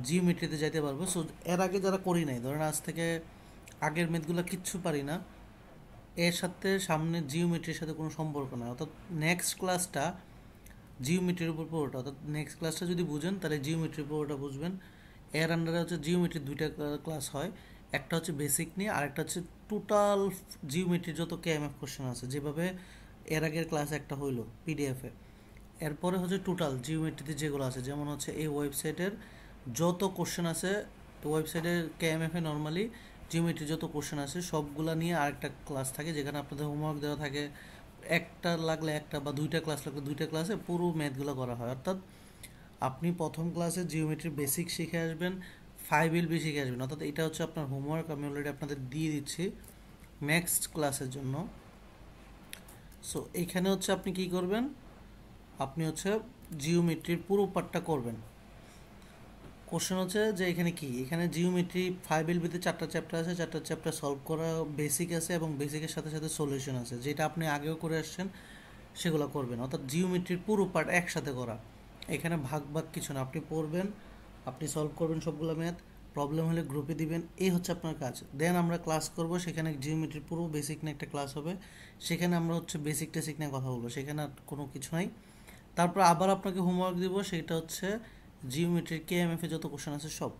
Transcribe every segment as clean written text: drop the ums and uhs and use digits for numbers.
জিওমেট্রিতে যাইতে পারবো। সো এর আগে যারা করি নাই, ধরেন আজ থেকে আগের ম্যাথগুলো কিচ্ছু পারি না, এর সাথে সামনে জিওমেট্রির সাথে কোনো সম্পর্ক না, অর্থাৎ নেক্সট ক্লাসটা জিওমেট্রির উপর পুরোটা, অর্থাৎ নেক্সট ক্লাসটা যদি বুঝেন তাহলে জিওমেট্রির পুরোটা বুঝবেন। এর আন্ডারে হচ্ছে জিওমেট্রির দুইটা ক্লাস হয়, একটা হচ্ছে বেসিক নিয়ে আর একটা হচ্ছে টোটাল জিওমেট্রির যত কেএমএফ কোশ্চেন আছে, যেভাবে এর আগের ক্লাস একটা হইলো পিডিএফে। এরপরে হচ্ছে টোটাল জিওমেট্রিতে যেগুলো আছে, যেমন হচ্ছে এই ওয়েবসাইটের যত কোশ্চেন আছে, ওয়েবসাইটের কেএমএফে নর্মালি জিওমেট্রি যত কোশ্চেন আছে সবগুলা নিয়ে আরেকটা ক্লাস থাকে, যেখানে আপনাদের হোমওয়ার্ক দেওয়া থাকে, একটা লাগলে একটা বা দুইটা ক্লাস লাগলে দুইটা ক্লাসে পুরো ম্যাথগুলো করা হয়। অর্থাৎ আপনি প্রথম ক্লাসে জিওমেট্রির বেসিক শিখে আসবেন, 5 এলবি শিখে আসবেন। অর্থাৎ এটা হচ্ছে আপনার হোমওয়ার্ক, আমি অলরেডি আপনাদের দিয়ে দিচ্ছি নেক্সট ক্লাসের জন্য। সো এইখানে হচ্ছে আপনি কি করবেন, আপনি হচ্ছে জিওমেট্রির পুরো পার্টটা করবেন। কোশ্চেন হচ্ছে যে এখানে কি, এখানে জিওমেট্রি 5 এলবিতে 4টা চ্যাপ্টার আছে, 4টা চ্যাপ্টার সলভ করা বেসিক আছে এবং বেসিকের সাথে সাথে সলিউশন আছে, যেটা আপনি আগেও করে আসছেন সেগুলো করবেন। অর্থাৎ জিওমেট্রির পুরো পার্ট একসাথে করা, এখানে ভাগ ভাগ কিছু না, আপনি পড়বেন, আপনি সলভ করবেন সবগুলো ম্যাথ, প্রবলেম হলে গ্রুপে দিবেন, এই হচ্ছে আপনার কাজ। দেন আমরা ক্লাস করব, সেখানে জিওমেট্রির পুরো বেসিক নিয়ে একটা ক্লাস হবে, সেখানে আমরা হচ্ছে বেসিক টেসিক নিয়ে কথা বলবো, সেখানে আর কোনো কিছু নাই। তারপর আবার আপনাকে হোমওয়ার্ক দিব, সেটা হচ্ছে জিওমেট্রির কেএমএফ এ যত কোশ্চেন আছে সব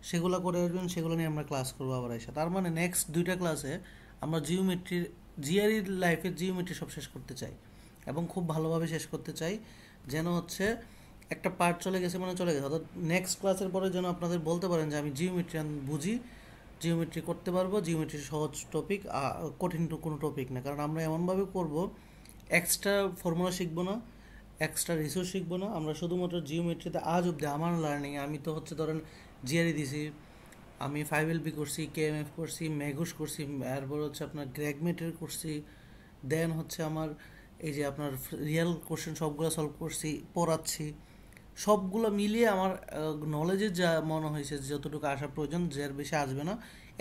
সেগুলো করে আসবেন, সেগুলো নিয়ে আমরা ক্লাস করবো আবার এসে। তার মানে নেক্সট দুইটা ক্লাসে আমরা জিওমেট্রির জিআরই লাইফে জিওমেট্রি সব শেষ করতে চাই এবং খুব ভালোভাবে শেষ করতে চাই, যেন হচ্ছে একটা পার্ট চলে গেছে মানে চলে গেছে। অর্থাৎ নেক্সট ক্লাসের পরে যেন আপনাদের বলতে পারেন যে আমি জিওমেট্রি বুঝি, জিওমেট্রি করতে পারবো, জিওমেট্রি সহজ টপিক, কঠিন কোনো টপিক না। কারণ আমরা এমনভাবে করব, এক্সট্রা ফর্মুলা শিখবো না, এক্সট্রা রিসোর্স শিখবো না, আমরা শুধুমাত্র জিওমেট্রিতে আজ অব্দি আমার লার্নিং, আমি তো হচ্ছে ধরেন জিআরই দিছি, আমি 5 এলবি করছি, কেএমএফ করছি, ম্যাগুস করছি, এরপর হচ্ছে আপনার গ্র্যাগমেটের করছি, দেন হচ্ছে আমার এই যে আপনার রিয়েল কোশ্চেন সবগুলো সলভ করছি, পড়াচ্ছি, সবগুলো মিলিয়ে আমার নলেজে যা মনে হয়েছে যতটুকু আসার প্রয়োজন, যার বেশি আসবে না,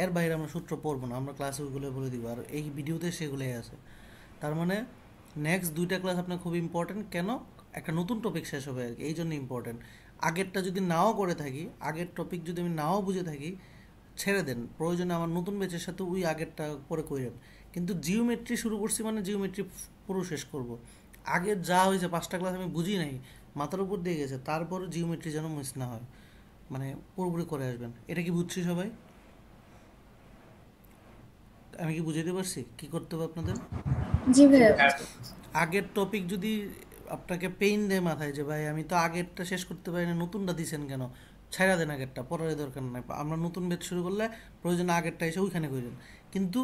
এর বাইরে আমরা সূত্র পড়বো না, আমরা ক্লাসে ওইগুলো বলে দিব, আর এই ভিডিওতে সেগুলোই আছে। তার মানে নেক্সট দুইটা ক্লাস আপনার খুব ইম্পর্টেন্ট, কেন একটা নতুন টপিক শেষ হবে আর কি, এই জন্য ইম্পর্টেন্ট। আগেরটা যদি নাও করে থাকি, আগের টপিক যদি আমি নাও বুঝে থাকি, ছেড়ে দেন, প্রয়োজনে আমার নতুন ব্যাচের সাথে ওই আগেরটা পরে কইরেন, কিন্তু জিওমেট্রি শুরু করছি মানে জিওমেট্রি পুরো শেষ করব। আগের যা হয়েছে 5টা ক্লাস আমি বুঝি নাই, মাথার উপর দিয়ে গেছে, তারপরও জিওমেট্রি যেন মিস না হয়, মানে পুরোপুরি করে আসবেন। এটা কি বুঝছি সবাই? আমি কি বুঝাইতে পারছি কি করতে হবে আপনাদের? জি ভাইয়া। আগের টপিক যদি আপনাকে পেইন দেয় মাথায় যে ভাই আমি তো আগেরটা শেষ করতে পারি না, নতুনটা দিছেন কেন, ছাইড়া দেন, আগেরটা পড়ার দরকার নাই, আমরা নতুন ব্যাচ শুরু করলে প্রয়োজনে আগেরটা এসে ওইখানে করেন। কিন্তু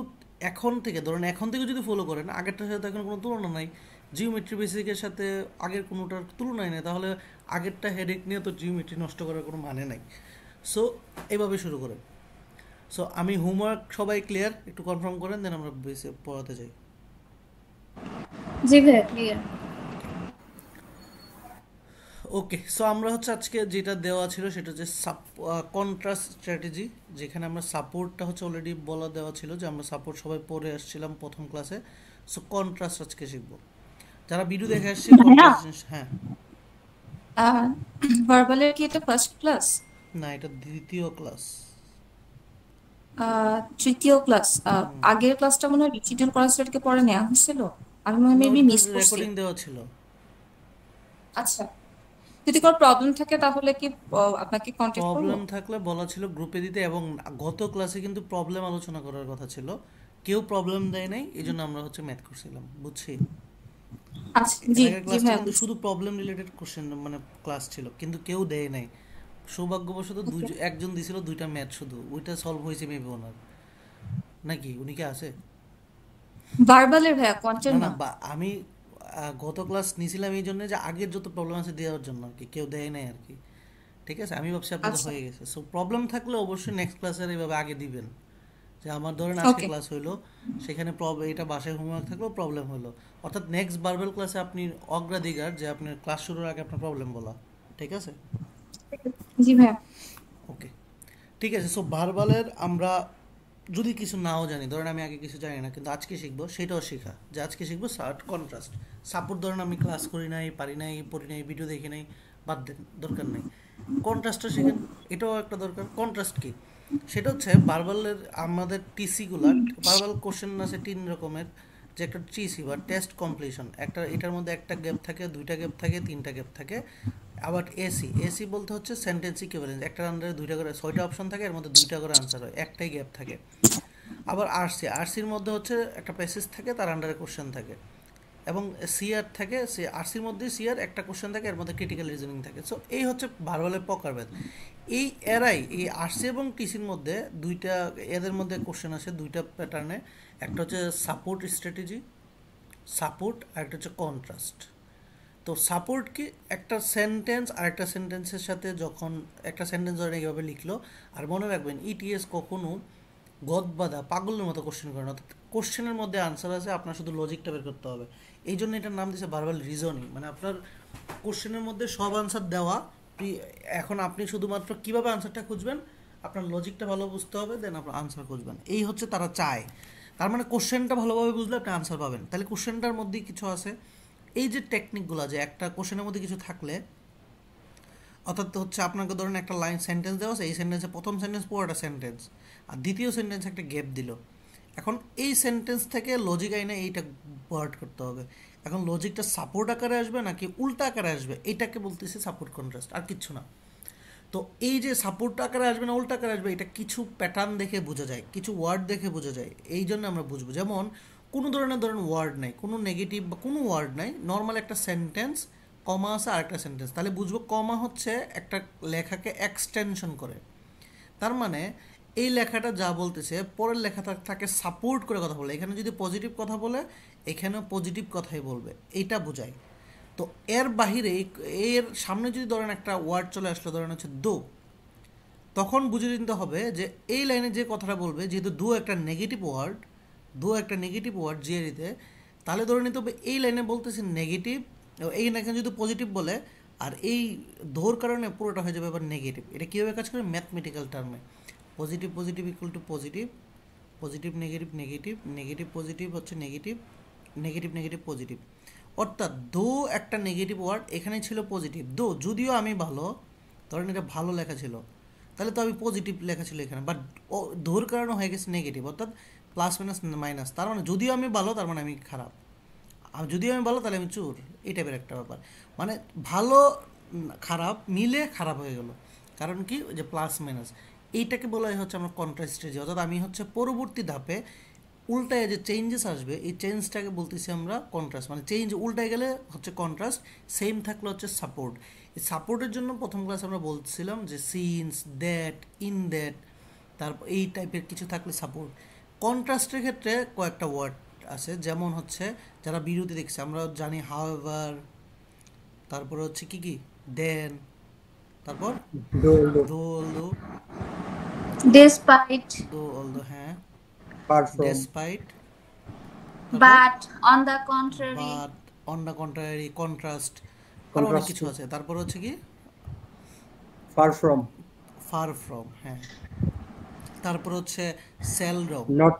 এখন থেকে ধরেন, এখন থেকে যদি ফলো করেন, আগেরটার সাথে এখন কোনো তুলনা নাই, জিওমেট্রি বেসিকের সাথে আগের কোনোটার তুলনাই নেই, তাহলে আগেরটা হেডেক নিয়ে তো জিওমেট্রি নষ্ট করার কোনো মানে নাই। সো এভাবে শুরু করেন। সো আমি হোমওয়ার্ক সবাই ক্লিয়ার, একটু কনফার্ম করেন, দেন আমরা বেসে পড়াতে যাই। জি ভাইয়া ক্লিয়ার। ওকে, সো আমরা হচ্ছে আজকে যেটা দেওয়া ছিল সেটা হচ্ছে কন্ট্রাস্ট স্ট্র্যাটেজি, যেখানে আমরা সাপোর্টটা হচ্ছে অলরেডি বলা দেওয়া ছিল যে আমরা সাপোর্ট সবাই পড়ে আসছিলাম প্রথম ক্লাসে। সো কন্ট্রাস্ট আজকে শিখবো, যারা ভিডিও দেখে আসছি ভাইয়া কন্ট্রাস্ট জিনিস। হ্যাঁ, ভার্বালের কি এটা ফার্স্ট ক্লাস? না এটা দ্বিতীয় ক্লাস। তৃতীয় ক্লাস? আগের ক্লাসটা মনে হয় ডিজিটাল কনসার্টকে পরে নেওয়া হয়েছিল, আমি মনে হয় না মেবি ওটা তো মিস করছি। রেকর্ডিং দেওয়া ছিল। আচ্ছা, যদি কোনো প্রবলেম থাকে তাহলে কি আপনাকে কন্ট্যাক্ট করবো? প্রবলেম থাকলে বলা ছিল গ্রুপে দিতে, এবং গত ক্লাসে কিন্তু প্রবলেম আলোচনা করার কথা ছিল, কেউ প্রবলেম দেয় নাই, এই জন্য আমরা হচ্ছে ম্যাথ করছিলাম, বুঝছি। আচ্ছা এর জি আগের জি ক্লাসটা ভাইয়া কিন্তু বুঝছি। শুধু প্রবলেম রিলেটেড কোশ্চেন মানে ক্লাস ছিল, কিন্তু কেউ দেয় নাই। সৌভাগ্যবশত ওকে। একজন দিছিল দুইটা ম্যাথ, শুধু ওইটা সলভ হয়েছে মেবি ওনার, নাকি উনি কি আছে? ভার্বালের ভাইয়া, কোয়ান্টের না না, না। বা আমি গত ক্লাস নিয়েছিলাম এই জন্য যে আগের যত প্রবলেম আছে দেওয়ার জন্য আর কি, কেউ দেয় নাই আর কি। ঠিক আছে, আমি ভাবছি আপনাদের আচ্ছা হয়ে গেছে। সো প্রবলেম থাকলে অবশ্যই নেক্সট ক্লাসের এইভাবে আগে দিবেন, যে আমার ধরেন আজকে ওকে। ক্লাস হইলো, সেখানে এটা বাসায় হোমওয়ার্ক থাকলেও প্রবলেম হলো, অর্থাৎ নেক্সট বারবেল ক্লাসে আপনি অগ্রাধিকার যে আপনার ক্লাস শুরুর আগে আপনার প্রবলেম বলা, ঠিক আছে? জি ভাইয়া। ওকে, ঠিক আছে। সো ভার্বালের আমরা যদি কিছু নাও জানি, ধরেন আমি আগে কিছু জানি না কিন্তু আজকে শিখবো, সেটাও শেখা, যে আজকে শিখবো কন্ট্রাস্ট। সাপোর্ট ধরেন আমি ক্লাস করি নাই, পারি নাই, পড়ি নাই, ভিডিও দেখি নাই, বাদ দেন, দরকার নেই। কন্ট্রাস্টটা শিখেন, এটাও একটা দরকার। কন্ট্রাস্ট কি? সেটা হচ্ছে ভার্বালের আমাদের টিসিগুলা, ভার্বাল কোশ্চেন আছে 3 রকমের, যে একটা টিসি বা টেস্ট কমপ্লিশন, একটা এটার মধ্যে একটা গ্যাপ থাকে, দুইটা গ্যাপ থাকে, তিনটা গ্যাপ থাকে। আবার এসি, এসি বলতে হচ্ছে সেন্টেন্স ইকুইভ্যালেন্স, একটার আন্ডারে দুইটা করে 6টা অপশন থাকে, এর মধ্যে দুইটা করে আনসার হয়, একটাই গ্যাপ থাকে। আবার আরসি, আরসির মধ্যে হচ্ছে একটা প্যাসেজ থাকে, তার আন্ডারে কোশ্চেন থাকে। এবং সিআর থাকে, সে আরসির মধ্যে সিআর একটা কোশ্চেন থাকে, এর মধ্যে ক্রিটিক্যাল রিজনিং থাকে। সো এই হচ্ছে ভার্বালের প্রকারভেদ। এই এরাই এই আরসি এবং টিসির মধ্যে দুইটা, এদের মধ্যে কোশ্চেন আসে দুইটা প্যাটার্নে। একটা হচ্ছে সাপোর্ট স্ট্র্যাটেজি, সাপোর্ট, আর একটা হচ্ছে কন্ট্রাস্ট। তো সাপোর্ট কি? একটা সেন্টেন্স আর একটা সেন্টেন্সের সাথে যখন একটা সেন্টেন্স ধরেন এইভাবে লিখলো, আর মনে রাখবেন ইটিএস কখনো গদবাঁধা পাগলের মতো কোশ্চেন করে না, অর্থাৎ কোশ্চেনের মধ্যে আনসার আছে, আপনার শুধু লজিকটা বের করতে হবে। এই জন্য এটার নাম দিয়েছে ভার্বাল রিজনিং, মানে আপনার কোশ্চেনের মধ্যে সব আনসার দেওয়া, এখন আপনি শুধুমাত্র কিভাবে আনসারটা খুঁজবেন, আপনার লজিকটা ভালো বুঝতে হবে, দেন আপনার আনসার খুঁজবেন। এই হচ্ছে তারা চায়। তার মানে কোশ্চেনটা ভালোভাবে বুঝলে আপনি আনসার পাবেন। তাহলে কোশ্চেনটার মধ্যেই কিছু আছে, এই যে টেকনিকগুলো, যে একটা কোশ্চেনের মধ্যে কিছু থাকলে, অর্থাৎ হচ্ছে আপনাকে ধরেন একটা লাইন সেন্টেন্স দেওয়া আছে, এই সেন্টেন্সে প্রথম সেন্টেন্স পুরোটা সেন্টেন্স, আর দ্বিতীয় সেন্টেন্স একটা গ্যাপ দিল। এখন এই সেন্টেন্স থেকে লজিক আইনে এইটা ওয়ার্ড করতে হবে। এখন লজিকটা সাপোর্ট আকারে আসবে নাকি উল্টা আকারে আসবে, এটাকে বলতেছে সাপোর্ট কন্ট্রাস্ট, আর কিচ্ছু না। তো এই যে সাপোর্ট আকারে আসবে না উল্টা আকারে আসবে, এটা কিছু প্যাটার্ন দেখে বোঝা যায়, কিছু ওয়ার্ড দেখে বোঝা যায়। এই জন্য আমরা বুঝবো, যেমন কোনো ধরনের ধরেন ওয়ার্ড নাই, কোনো নেগেটিভ বা কোনো ওয়ার্ড নাই, নর্মাল একটা সেন্টেন্স, কমা আছে আর একটা সেন্টেন্স, তাহলে বুঝবো কমা হচ্ছে একটা লেখাকে এক্সটেনশন করে। তার মানে এই লেখাটা যা বলতেছে পরের লেখাটা তাকে সাপোর্ট করে কথা বলে, এখানে যদি পজিটিভ কথা বলে এখানেও পজিটিভ কথাই বলবে, এইটা বোঝায়। তো এর বাহিরে এর সামনে যদি ধরেন একটা ওয়ার্ড চলে আসলো, ধরেন হচ্ছে দো, তখন বুঝে নিতে হবে যে এই লাইনে যে কথাটা বলবে, যেহেতু দো একটা নেগেটিভ ওয়ার্ড, দো একটা নেগেটিভ ওয়ার্ড জিআরিতে, তাহলে ধরে নিতে হবে এই লাইনে বলতেছে নেগেটিভ, এই এখানে যদি পজিটিভ বলে, আর এই দোর কারণে পুরোটা হয়ে যাবে আবার নেগেটিভ। এটা কীভাবে কাজ করে? ম্যাথমেটিক্যাল টার্মে positive positive equal to positive, positive negative negative, negative positive হচ্ছে নেগেটিভ, নেগেটিভ নেগেটিভ পজিটিভ। অর্থাৎ দো একটা নেগেটিভ ওয়ার্ড, এখানে ছিল পজিটিভ, দো যদিও আমি ভালো, ধরেন এটা ভালো লেখা ছিল, তাহলে তো আমি পজিটিভ লেখা ছিল এখানে, বাট ও দোর কারণে হয়ে গেছে নেগেটিভ, অর্থাৎ প্লাস মাইনাস মাইনাস, তার মানে যদিও আমি ভালো তার মানে আমি খারাপ, আর যদিও আমি ভালো তাহলে আমি চোর, এই টাইপের একটা ব্যাপার। মানে ভালো খারাপ মিলে খারাপ হয়ে গেল, কারণ কি? যে প্লাস মাইনাস, এইটাকে বলা হয় হচ্ছে আমরা কন্ট্রাস্ট স্ট্র্যাটেজি। অর্থাৎ আমি হচ্ছে পরবর্তী ধাপে উল্টায় যে চেঞ্জেস আসবে, এই চেঞ্জটাকে বলতেছি আমরা কন্ট্রাস্ট, মানে চেঞ্জ উল্টায় গেলে হচ্ছে কন্ট্রাস্ট, সেম থাকলে হচ্ছে সাপোর্ট। এই সাপোর্টের জন্য প্রথম ক্লাস আমরা বলছিলাম যে সিন্স, দ্যাট, ইন দ্যাট, তারপর এই টাইপের কিছু থাকলে সাপোর্ট। কন্ট্রাস্টের ক্ষেত্রে কয়েকটা ওয়ার্ড আছে, যেমন হচ্ছে যারা বিরতি দেখছে আমরা জানি হাউএভার, তারপরে হচ্ছে কি কি, দেন, তারপর do, দো অলদো, despite, দো অলদো, হ্যাঁ, far from, ডেসপাইট, তারপর but, on the contrary, but, on the contrary, contrast, আরও অনেক কিছু contrasting, আছে। তারপর হচ্ছে কি, far from, ফার ফ্রম, হ্যাঁ, তারপর হচ্ছে seldom, not,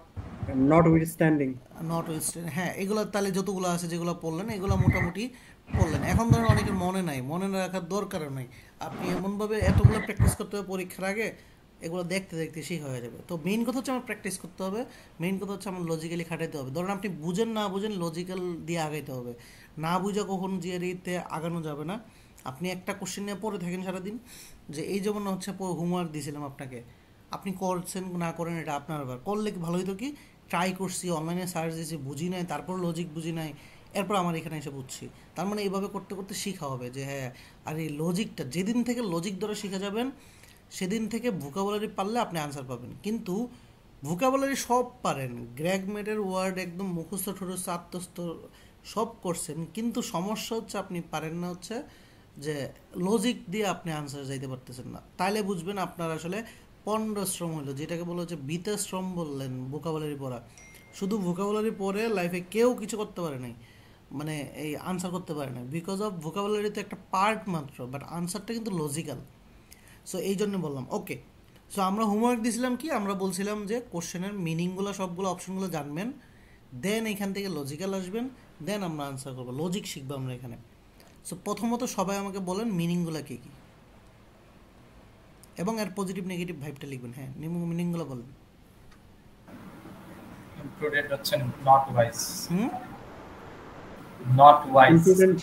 notwithstanding, not western, হ্যাঁ, এগুলো তাহলে যতগুলো আছে যেগুলো পড়লেন এগুলো মোটামুটি পড়লেন। এখন ধরেন অনেকের মনে নাই, মনে না রাখার দরকারও নাই, আপনি এমনভাবে এতগুলো প্র্যাকটিস করতে হবে পরীক্ষার আগে, এগুলো দেখতে দেখতে শেখা হয়ে যাবে। তো মেইন কথা হচ্ছে আমার প্র্যাকটিস করতে হবে, মেইন কথা হচ্ছে আমার লজিক্যালি খাটাইতে হবে। ধরেন আপনি বুঝেন না বুঝেন, লজিক্যাল দিয়ে আগাইতে হবে, না বুঝা কখন জিআরইতে আগানো যাবে না। আপনি একটা কোশ্চেন নিয়ে পড়ে থাকেন সারাদিন, যে এই যেমন হচ্ছে হোমওয়ার্ক দিয়েছিলাম আপনাকে, আপনি করছেন না করেন এটা আপনার ব্যাপার, করলে কি ভালো হইতো কি, ট্রাই করছি, অনলাইনে সার্চ দিয়েছি, বুঝি নাই, তারপর লজিক বুঝি নাই, এরপর আমার এখানে এসে বুঝছি। তার মানে এইভাবে করতে করতে শেখা হবে যে হ্যাঁ, আর এই লজিকটা যেদিন থেকে লজিক ধরে শিখে যাবেন, সেদিন থেকে ভোকাবুলারি পারলে আপনি আনসার পাবেন। কিন্তু ভোকাবুলারি সব পারেন, গ্র্যাগমেটের ওয়ার্ড একদম মুখস্থ ঠুরস্থ আত্মস্থ সব করছেন, কিন্তু সমস্যা হচ্ছে আপনি পারেন না হচ্ছে যে লজিক দিয়ে আপনি আনসার যাইতে পারতেছেন না। তাইলে বুঝবেন আপনার আসলে পণ্ড শ্রম হলো, যেটাকে বলা হচ্ছে বীতে শ্রম বললেন ভোকাবুলারি পড়া। শুধু ভোকাবুলারি পড়ে লাইফে কেউ কিছু করতে পারে নাই, মানে এই আনসার করতে পারে না, বিকজ অফ ভোকাবুলারি তো একটা পার্ট মাত্র, বাট আনসারটা কিন্তু লজিক্যাল। সো এই জন্য বললাম ওকে। সো আমরা হোমওয়ার্ক দিয়েছিলাম কি, আমরা বলছিলাম যে কোশ্চেনের মিনিংগুলো সবগুলো অপশনগুলো জানবেন, দেন এখান থেকে লজিক্যাল আসবেন, দেন আমরা আনসার করবো, লজিক শিখবো আমরা এখানে। সো প্রথমত সবাই আমাকে বলেন মিনিংগুলো কী কী। এবং এর পজিটিভ নেগেটিভ ভাইবটা লিখবেন। হ্যাঁ, মিনিংগুলো বলবেন। ইমপ্রুডেন্ট হচ্ছে not wise, hmm, not wise, Imprudent.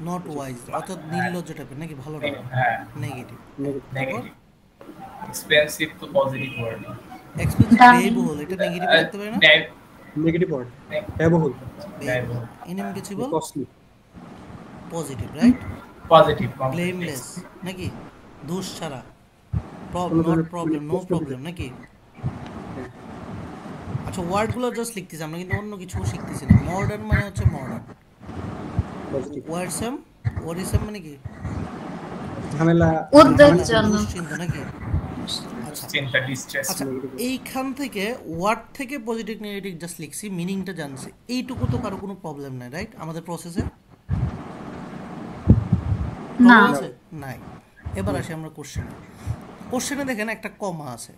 Not wise অর্থাৎ নির্লজ্জ টাইপের নাকি ভালো না, হ্যাঁ নেগেটিভ। Negative. তারপর নেগেটিভ। এক্সপেন্সিভ তো পজিটিভ ওয়ার্ড। এক্সপেন্সিভ দামি। ব্যয়বহুল, এটা নেগেটিভ লিখতে পারে না? Negative word. ব্যয়বহুল. ব্যয়বহুল। ইনএমগেচিবল Costly. Positive, right? Positive, blameless নাকি দোষ ছাড়া, কোনো নট ধরনের প্রবলেম, নো প্রশ্ন প্রবলেম নাকি? হ্যাঁ। আচ্ছা, ওয়ার্ডগুলো জাস্ট লিখতেছি আমরা, কিন্তু অন্য কিছু শিখতেছি না। মডার্ন মানে হচ্ছে মডার্ন। Positive. ওয়ারসাম, ওয়ারিসাম মানে কি? ঝামেলা. উদ্বেগজনক। দুশ্চিন্ত নাকি? আচ্ছা চিন্তা, ডিস্ট্রেস। আচ্ছা, এইখান থেকে ওয়ার্ড থেকে পজিটিভ নেগেটিভ জাস্ট লিখছি, মিনিংটা জানছি, এইটুকু তো কারো কোনো প্রবলেম নাই, রাইট? আমাদের প্রসেসে না। আছে নাই। এবার আসি আমরা কোশ্চেনে। কোশ্চেনে দেখেন একটা কমা আছে,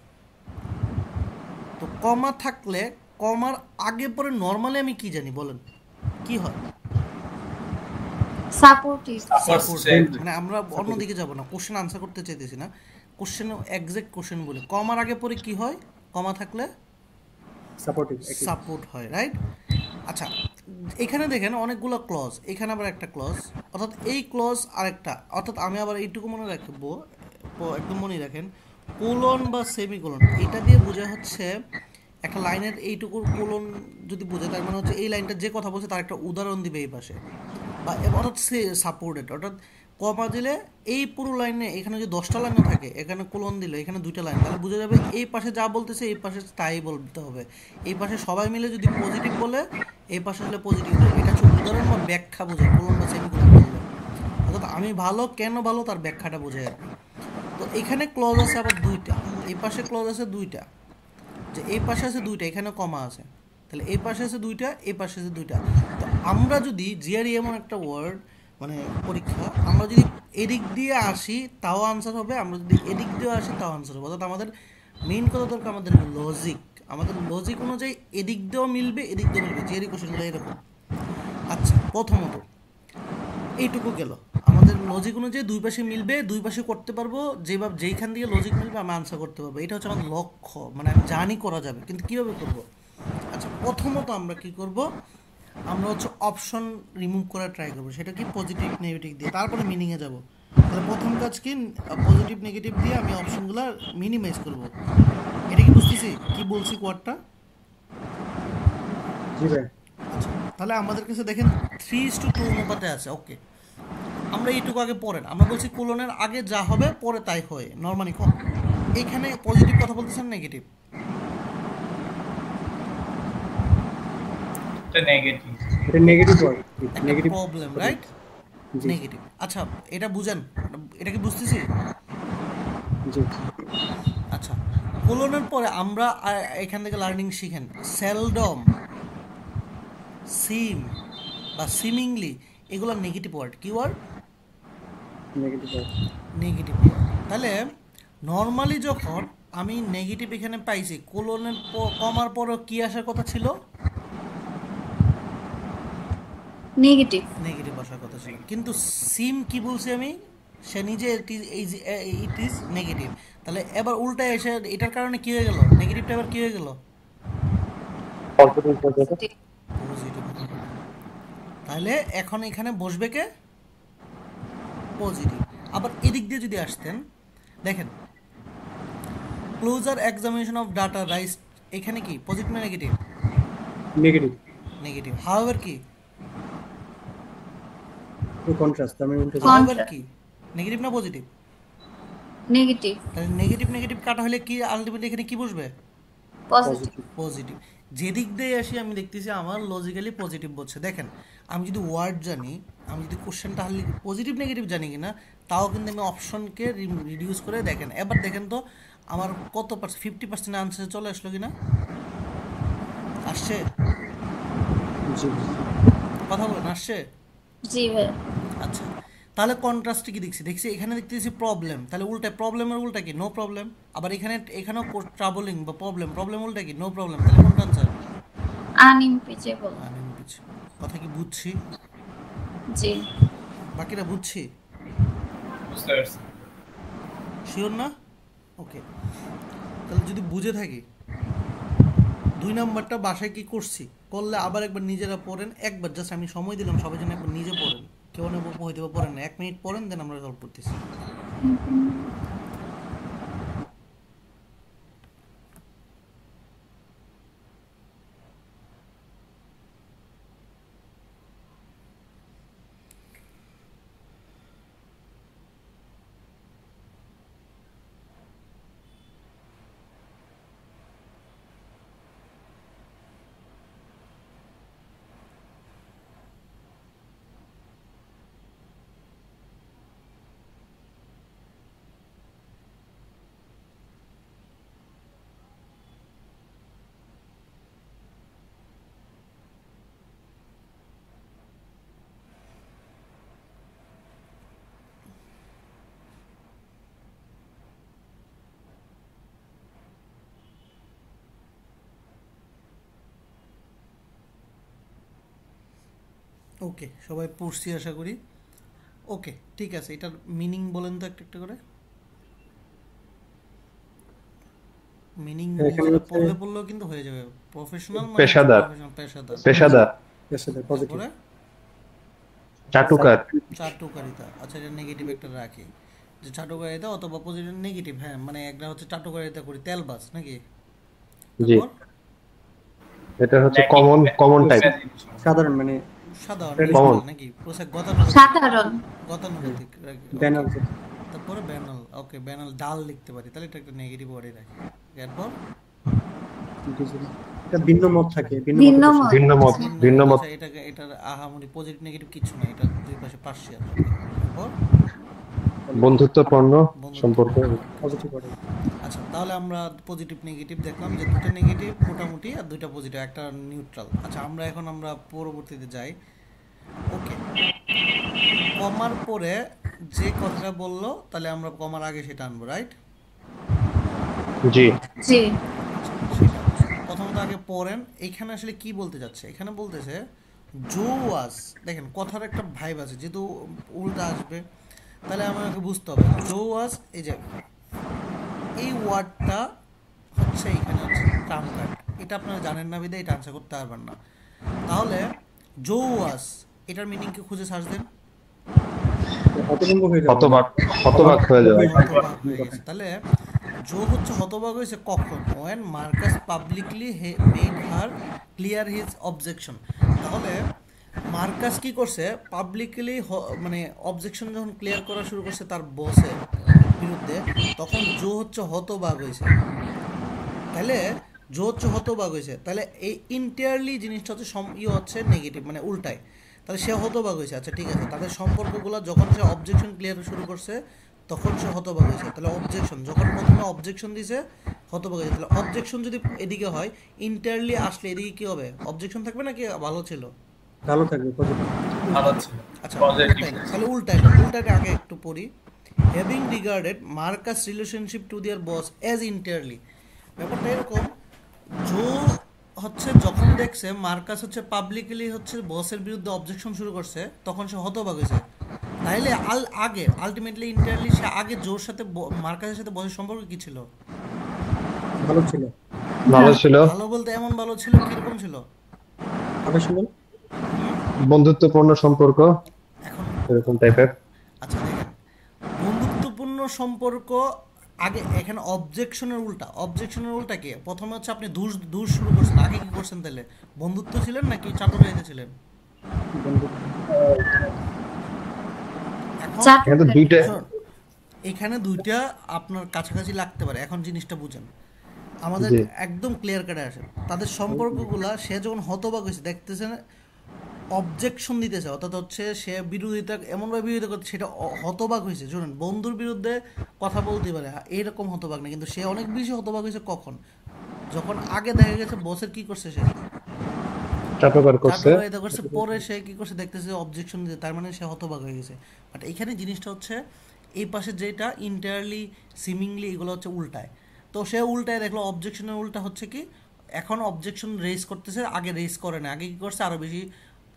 তো কমা থাকলে কমার আগে পরে নর্মালি আমি কি জানি বলেন, কি হয়? সাপোর্টিভ। মানে আমরা অন্যদিকে যাব না, কোশ্চেন আনসার করতে চাইতেছি না, কোশ্চেন এক্সাক্ট কোশ্চেন বলে কমার আগে পরে কি হয়? কমা থাকলে Supportive. সাপোর্ট হয়, রাইট? আচ্ছা, এখানে দেখেন অনেকগুলো ক্লজ, এখানে আবার একটা ক্লজ, অর্থাৎ এই ক্লজ আরেকটা, অর্থাৎ আমি আবার এইটুকু মনে রাখবো, একদম মনে রাখেন, কোলন বা সেমিকোলন এটা দিয়ে বোঝা হচ্ছে একটা লাইনের এইটুকুর কোলন যদি বোঝে, তার মানে হচ্ছে এই লাইনটা যে কথা বলছে তার একটা উদাহরণ দিবে এই পাশে, বা অর্থাৎ সে সাপোর্টেড, অর্থাৎ কমা দিলে এই পুরো লাইনে, এখানে যদি 10টা লাইনও থাকে, এখানে কোলন দিলে এখানে 2টা লাইন, তাহলে বোঝা যাবে এই পাশে যা বলতেছে এই পাশে তাই বলতে হবে। এই পাশে সবাই মিলে যদি পজিটিভ বলে, এই পাশে হলে পজিটিভ বলে, এটা হচ্ছে উদাহরণ বা ব্যাখ্যা বোঝায়, কোলন বা সেমিকোলন বললে, অর্থাৎ আমি ভালো কেন ভালো তার ব্যাখ্যাটা বোঝায় আর কি। তো এখানে ক্লজ আছে আবার 2টা, এই পাশে ক্লজ আছে 2টা, যে এই পাশে আছে 2টা, এখানে কমা আছে, তাহলে এই পাশে আছে 2টা, এই পাশে আছে 2টা। তো আমরা যদি জিআরই এমন একটা ওয়ার্ড, মানে পরীক্ষা, আমরা যদি এদিক দিয়ে আসি তাও আনসার হবে, আমরা যদি এদিক দিয়ে আসি তাও আনসার হবে, অর্থাৎ আমাদের মেইন কথা দরকার আমাদের লজিক, আমাদের লজিক অনুযায়ী এদিক দিয়েও মিলবে এদিক দিয়েও মিলবে, জিআরই কোশ্চেনগুলো এরকম। আচ্ছা, প্রথমত এইটুকু গেল, আমাদের লজিক অনুযায়ী দুই পাশে মিলবে, দুই পাশে করতে পারবো, যেভাবে যেইখান দিয়ে লজিক মিলবে আমি আনসার করতে পারবো, এটা হচ্ছে আমার লক্ষ্য, মানে আমি জানি করা যাবে, কিন্তু কীভাবে করব? আচ্ছা, প্রথমত আমরা কি করব, আমরা হচ্ছে অপশন রিমুভ করার ট্রাই করবো, সেটা কি পজিটিভ নেগেটিভ দিয়ে, তারপরে মিনিংয়ে যাব। তাহলে প্রথম কাজ কি, পজিটিভ নেগেটিভ দিয়ে আমি অপশনগুলো মিনিমাইজ করব। এটা কি বুঝতেছি কি বলছি কোয়ারটা? জি ভাই. আচ্ছা, তাহলে আমাদের কাছে দেখেন 3:2 অনুপাতে আছে, ওকে। আমরা এইটুকু আগে পড়েন, আমরা বলছি কোলনের আগে যা হবে পরে তাই হয় নরমালি কম। এখানে পজিটিভ কথা বলতেছেন নেগেটিভ? এটা নেগেটিভ। এটা negative word. Negative problem, right? জি. নেগেটিভ। আচ্ছা, এটা বুঝেন, এটা কি বুঝতেছি? জি. আচ্ছা, কোলনের পরে আমরা এখান থেকে লার্নিং শিখেন, সেলডম, সিম বা সিমিংলি, এগুলো নেগেটিভ ওয়ার্ড। কি word? Negative word. Negative word. তাহলে নর্মালি যখন আমি নেগেটিভ এখানে পাইছি, কোলনের কমার পরও কি আসার কথা ছিল? নেগেটিভ। নেগেটিভ আসার কথা ছিল, কিন্তু সিম কি বলছি আমি, সে নিজে ইট ইজ নেগেটিভ। তাহলে এবার উল্টা এসে এটার কারণে কি হয়ে গেল, নেগেটিভটা এবার কি হয়ে গেল? পজিটিভ। পজিটিভ। তাহলে এখন এখানে বসবে কে? পজিটিভ। আবার এদিক দিয়ে যদি আসতেন, দেখেন closer examination of data rise, এখানে কি পজিটিভ না নেগেটিভ? নেগেটিভ. নেগেটিভ। হাউএভার কি? To contrast. আমি উল্টো হাউএভার কি নেগেটিভ না পজিটিভ? নেগেটিভ। তাহলে নেগেটিভ নেগেটিভ কাটা হলে কি আলটিমেটলি এখানে কি বসবে? পজিটিভ। পজিটিভ। যেদিক দিয়ে আসি আমি দেখতেছি আমার লজিক্যালি পজিটিভ বলছে। দেখেন, আমি যদি ওয়ার্ড জানি, আমি যদি কোশ্চেনটা হারলি পজিটিভ নেগেটিভ জানি কিনা, তাও কিন্তু আমি অপশনকে রিডিউস করে দেখেন। এবার দেখেন তো আমার কত পার্সেন্ট, 50% আনসার চলে আসলো কিনা? আসছে? জি. কথা বলেন, আসছে? জি ভাই। আচ্ছা, তাহলে কন্ট্রাস্টে কি দেখছি এখানে দেখতেছি প্রবলেম, তাহলে উল্টায় প্রবলেমের উল্টা কি? No problem. আবার এখানেও ট্রাবলিং বা প্রবলেম উল্টা কি? No problem. তাহলে কোনটা আনসার? আনইমপিচেবল। কথা কি বুঝছি? জি। বাকিটা বুঝছি? বুঝতে পারছি। শিওর না? ওকে, তাহলে যদি বুঝে থাকি 2 নাম্বারটা বাসায় কি করছি করলে আবার একবার নিজেরা পড়েন, একবার জাস্ট আমি সময় দিলাম সবাই যেন একবার নিজে পড়েন, কেউ না হয়তো বা পড়েন না, 1 মিনিট পড়েন দেন আমরা সলভ করতেছি। ওকে, সবাই পড়ছি আশা করি। ওকে ঠিক আছে, এটার মিনিং বলেন তো একটা একটা করে। মিনিং এখানে হচ্ছে পড়লে পড়লেও কিন্তু হয়ে যাবে। প্রফেশনাল মানে পেশাদার প্রফেশনাল, পেশাদার। পেশাদার পেশাদার পজিটিভ। তারপরে চাটুকার চাটুকারিতা, আচ্ছা এটা নেগেটিভ একটা রাখি, যে চাটুকারিতা অথবা পজিটিভ নেগেটিভ, হ্যাঁ মানে একটা হচ্ছে চাটুকারিতা করি তেলবাজ নাকি। জি, তারপর এটা হচ্ছে কমন কমন টাইপ, সাধারণ মানে সাধারণ Traditional. neutral নাকি পোশাক গতানুগতিক, সাধারণ গতানুগতিক রাখি, okay. ব্যানার। তারপরে ব্যানাল, ওকে ব্যানাল ডাল লিখতে পারি, তাহলে এটা একটা নেগেটিভ ওয়ার্ডে রাখি। এরপর এটা ভিন্ন মত থাকে, ভিন্ন মত। ভিন্ন মত, ভিন্ন মত, আচ্ছা এটাকে এটার আহামরি পজিটিভ নেগেটিভ কিছু না, এটা দুই পাশে পার্শিয়াল। তারপর বন্ধুত্বপূর্ণ সম্পর্ক, পজিটিভ অর্ডার। আচ্ছা তাহলে আমরা পজিটিভ নেগেটিভ দেখলাম যে দুটো নেগেটিভ মোটামুটি আর দুইটা পজিটিভ একটা নিউট্রাল। আচ্ছা আমরা পরবর্তীতে যাই। ওকে, কমার পরে যে কথাটা বললো তাহলে আমরা কমার আগে সেটা আনবো, রাইট? জি জি সেটা প্রথমত আগে পড়েন, এখানে আসলে কি বলতে যাচ্ছে, এখানে বলতেছে জো ওয়াজ, দেখেন কথার একটা ভাইব আছে, যেহেতু উল্টা আসবে তাহলে আমাকে বুঝতে হবে জো ওয়াজ, এই যে এই ওয়ার্ডটা হচ্ছে এখানে হচ্ছে ট্রাম্প কার্ড, এটা আপনারা জানেন না বিধায় এটা আনসার করতে পারবেন না। তাহলে জো ওয়াজ এটার মিনিং কি খুঁজে সার্চ দেন, হতভম্ব হয়ে যাবে। হতবাক, হতবাক হয়ে যাবে। হতবাক হয়ে গেছে। তাহলে জো হচ্ছে হতবাক হয়েছে কখন, when Marcus publicly made her clear his objection. তাহলে মার্কাস কি করছে, পাবলিকলি মানে অবজেকশন যখন ক্লিয়ার করা শুরু করছে তার বসের বিরুদ্ধে, তখন জো হচ্ছে হতবাক হয়েছে। তাহলে জো হচ্ছে হতবাক হয়েছে, তাহলে এই ইন্টায়ারলি জিনিসটা হচ্ছে হচ্ছে নেগেটিভ মানে উল্টায়, তাহলে সে হতবাক হয়েছে। আচ্ছা ঠিক আছে, তাদের সম্পর্কগুলো যখন সে অবজেকশন ক্লিয়ার শুরু করছে তখন সে হতবাক হয়েছে। তাহলে অবজেকশন যখন প্রথমে অবজেকশন দিছে হতবাক হয়েছে, তাহলে অবজেকশন যদি এদিকে হয় ইন্টায়ারলি আসলে এদিকে কি হবে, অবজেকশন থাকবে নাকি ভালো ছিল? ভালো থাকবে, পজিটিভ। ভালো ছিল আচ্ছা পজিটিভ উল্টাই, তাহলে উল্টাটা আগে একটু পড়ি। Having regarded Marcus relationship to their boss as entirely, ব্যাপারটা এরকম, জো হচ্ছে যখন দেখছে মার্কাস হচ্ছে পাবলিকলি হচ্ছে বসের বিরুদ্ধে অবজেকশন শুরু করছে তখন সে হতবাক হয়েছে। তাইলে আগে আলটিমেটলি ইন্টারলি সে আগে জোর সাথে মার্কাসের সাথে বসের সম্পর্ক কি ছিল? ভালো ছিল। ভালো ছিল, ভালো বলতে এমন ভালো ছিল কিরকম ছিল? প্রফেশনাল। বন্ধুত্বপূর্ণ সম্পর্ক এখন এরকম টাইপের। আচ্ছা দেখেন, বন্ধুত্বপূর্ণ সম্পর্ক আগে, এখানে অবজেকশনের উল্টা কি, প্রথমে হচ্ছে আপনি দূর শুরু করছেন, আগে কি করছেন তাহলে, বন্ধুত্ব ছিলেন নাকি চাটুকারিতা ছিলেন? এখন এখানে তো দুইটা, শুনুন, এখানে দুইটা আপনার কাছাকাছি লাগতে পারে। এখন জিনিসটা বুঝেন, আমাদের জি। একদম ক্লিয়ার কাটে আসে তাদের সম্পর্কগুলা। সে যখন হতবাক হয়েছে দেখতেছেন অবজেকশন দিতেছে, অর্থাৎ হচ্ছে সে বিরোধিতা এমনভাবে বিরোধিতা করছে, সেটা হতবাক হয়েছে। শুনুন, বন্ধুর বিরুদ্ধে কথা বলতে পারে এরকম হতবাক না, কিন্তু সে অনেক বেশি হতবাক হয়েছে কখন, যখন আগে দেখা গেছে বসের কি করছে, সে চাটুকার করছে, চাটুকারিতা করছে, পরে সে কি করছে দেখতেছে অবজেকশন দিতে, তার মানে সে হতবাক হয়ে গেছে। বাট এখানে জিনিসটা হচ্ছে এই পাশে যেটা ইন্টায়ারলি সিমিংলি এগুলো হচ্ছে উল্টায়, তো সে উল্টায় দেখলো অবজেকশনের উল্টা হচ্ছে কি, এখন অবজেকশন রেজ করতেছে, আগে রেজ করে না, আগে কি করছে আরো বেশি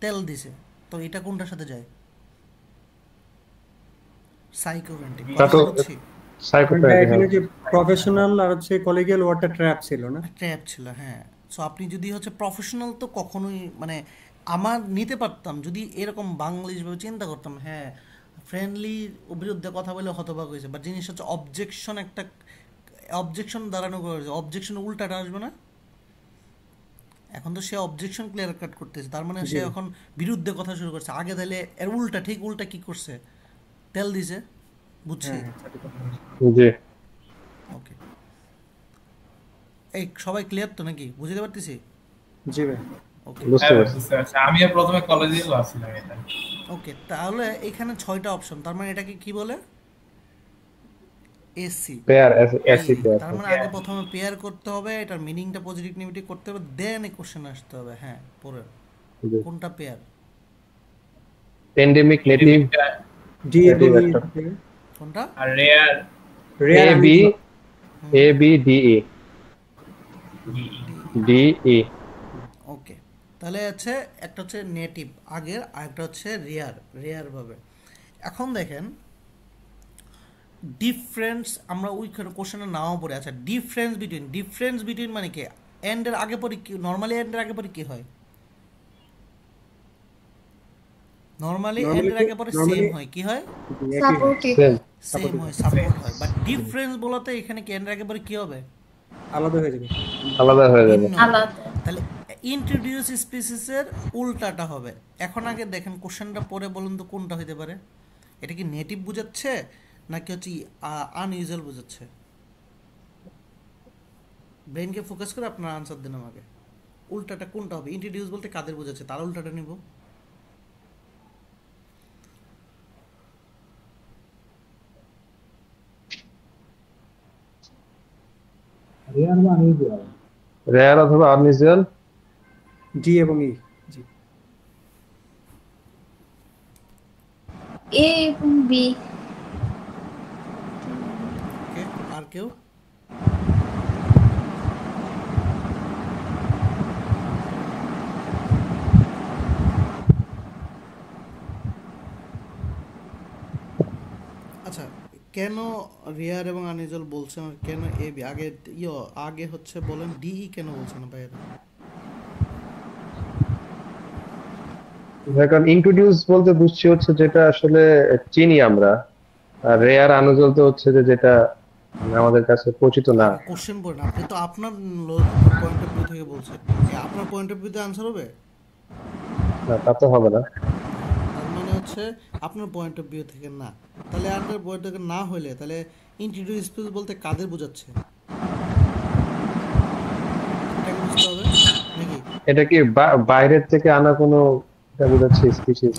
তেল দিছে। তো এটা কোনটার সাথে যায়? সাইকোভেন্টিক। চাটু- বুঝছি। সাইকোপ্যাথ এখানে যে প্রফেশনাল আর হচ্ছে কলিগিয়াল ওয়ার্ডটা ট্র্যাপ ছিল না? ট্র্যাপ ছিল, হ্যাঁ। সো আপনি যদি হচ্ছে প্রফেশনাল তো কখনোই মানে আমার নিতে পারতাম যদি এরকম বাংলিশভাবে চিন্তা করতাম, হ্যাঁ ফ্রেন্ডলি বিরুদ্ধে কথা বলে হতবাক হয়েছে, বাট জিনিস হচ্ছে অবজেকশন, একটা অবজেকশন দাঁড়ানো করেছে, অবজেকশনের উল্টাটা আসবে না? এখন তো সে অবজেকশন ক্লিয়ার কাট করতেছে, তার মানে সে এখন বিরুদ্ধে কথা শুরু করছে। আগে তাহলে এর উল্টা, ঠিক উল্টা কি করছে? তেল দিছে, বুঝছি। জি ওকে, এই সবাই ক্লিয়ার তো নাকি? বুঝতে পারতেছি? জি ভাই। ওকে বুঝতে হ্যাঁ পারছি। বুঝতে পারছি, আমিও প্রথমে কলেজে ভাবছিলাম এটা। ওকে, তাহলে এখানে 6টা অপশন, তার মানে এটাকে কি বলে? এসি। Pair AC pair. তার মানে আগে প্রথমে পেয়ার করতে হবে, এটার মিনিংটা পজিটিভ নেগেটিভ করতে হবে, দেন এই কোশ্চেন আসতে হবে। হ্যাঁ, পরে কোনটা পেয়ার? এন্ডেমিক নেটিভ ডি এবং ই একটা। থেকে কোনটা? আর rare rare A B D E D E. Okay, তাহলে হচ্ছে একটা হচ্ছে নেটিভ আগের, আর একটা হচ্ছে রেয়ার ভাবে। এখন দেখেন ডিফারেন্স, আমরা ওই কোশ্চেনে নাও পড়ে। আচ্ছা, ডিফারেন্স বিটুইন মানে কি? এন্ডের আগে পরে কি নরমালি? এন্ডের আগে পরে কি হয়? নরমালি এন্ডের আগে পরে সেম হয়, কি হয়? সাপোর্টিভ। সেম হয়, সাপোর্ট হয়। বাট ডিফারেন্স বলতে এখানে কি এন্ডের আগে পরে কি হবে? আলাদা হয়ে যাবে। আলাদা হয়ে যাবে। ভিন্ন। আলাদা। তাহলে ইন্ট্রোডিউস স্পিসিসের উল্টাটা হবে। এখন আগে দেখেন কোশ্চেনটা পরে বলুন তো কোনটা হইতে পারে? এটা কি নেটিভ বোঝাচ্ছে নাকি হচ্ছে আনইউজুয়াল বোঝাচ্ছে? ব্রেনকে ফোকাস করে আপনার আনসার দেন আমাকে। উল্টাটা কোনটা হবে? ইন্ট্রোডিউস বলতে কাদের বোঝাচ্ছে, তার উল্টাটা নিব। রেয়ার অথবা আনইউজুয়াল। ডি এবং ই। জি। এ এবং বি। ওকে, আর কেউ? আচ্ছা, কেন রেয়ার এবং আনইউজুয়াল বলছেন আর কেন এ বি? আগে হচ্ছে বলেন ডিই কেন বলছেন ভাইয়া? কারণ ইন্ট্রোডিউস বলতে বুঝছি হচ্ছে যেটা আসলে চিনি আমরা, আর রেয়ার আনইউজুয়াল তো হচ্ছে যে যেটা আমাদের কাছে পরিচিত না। কোশ্চেন পড়েন, আপনি তো আপনার পয়েন্ট অফ ভিউ থেকে বলছেন। আপনার পয়েন্ট অফ ভিউতে আনসার হবে? না তা তো হবে না। তার মানে হচ্ছে আপনার পয়েন্ট অফ ভিউ থেকে না। তাহলে আপনার পয়েন্ট থেকে না হলে তাহলে ইন্ট্রোডিউস বলতে কাদের বোঝাচ্ছে? এটাকে বুঝতে হবে নাকি? এটা কি বাইরের থেকে আনা কোনো এটা বোঝাচ্ছে স্পিসিস?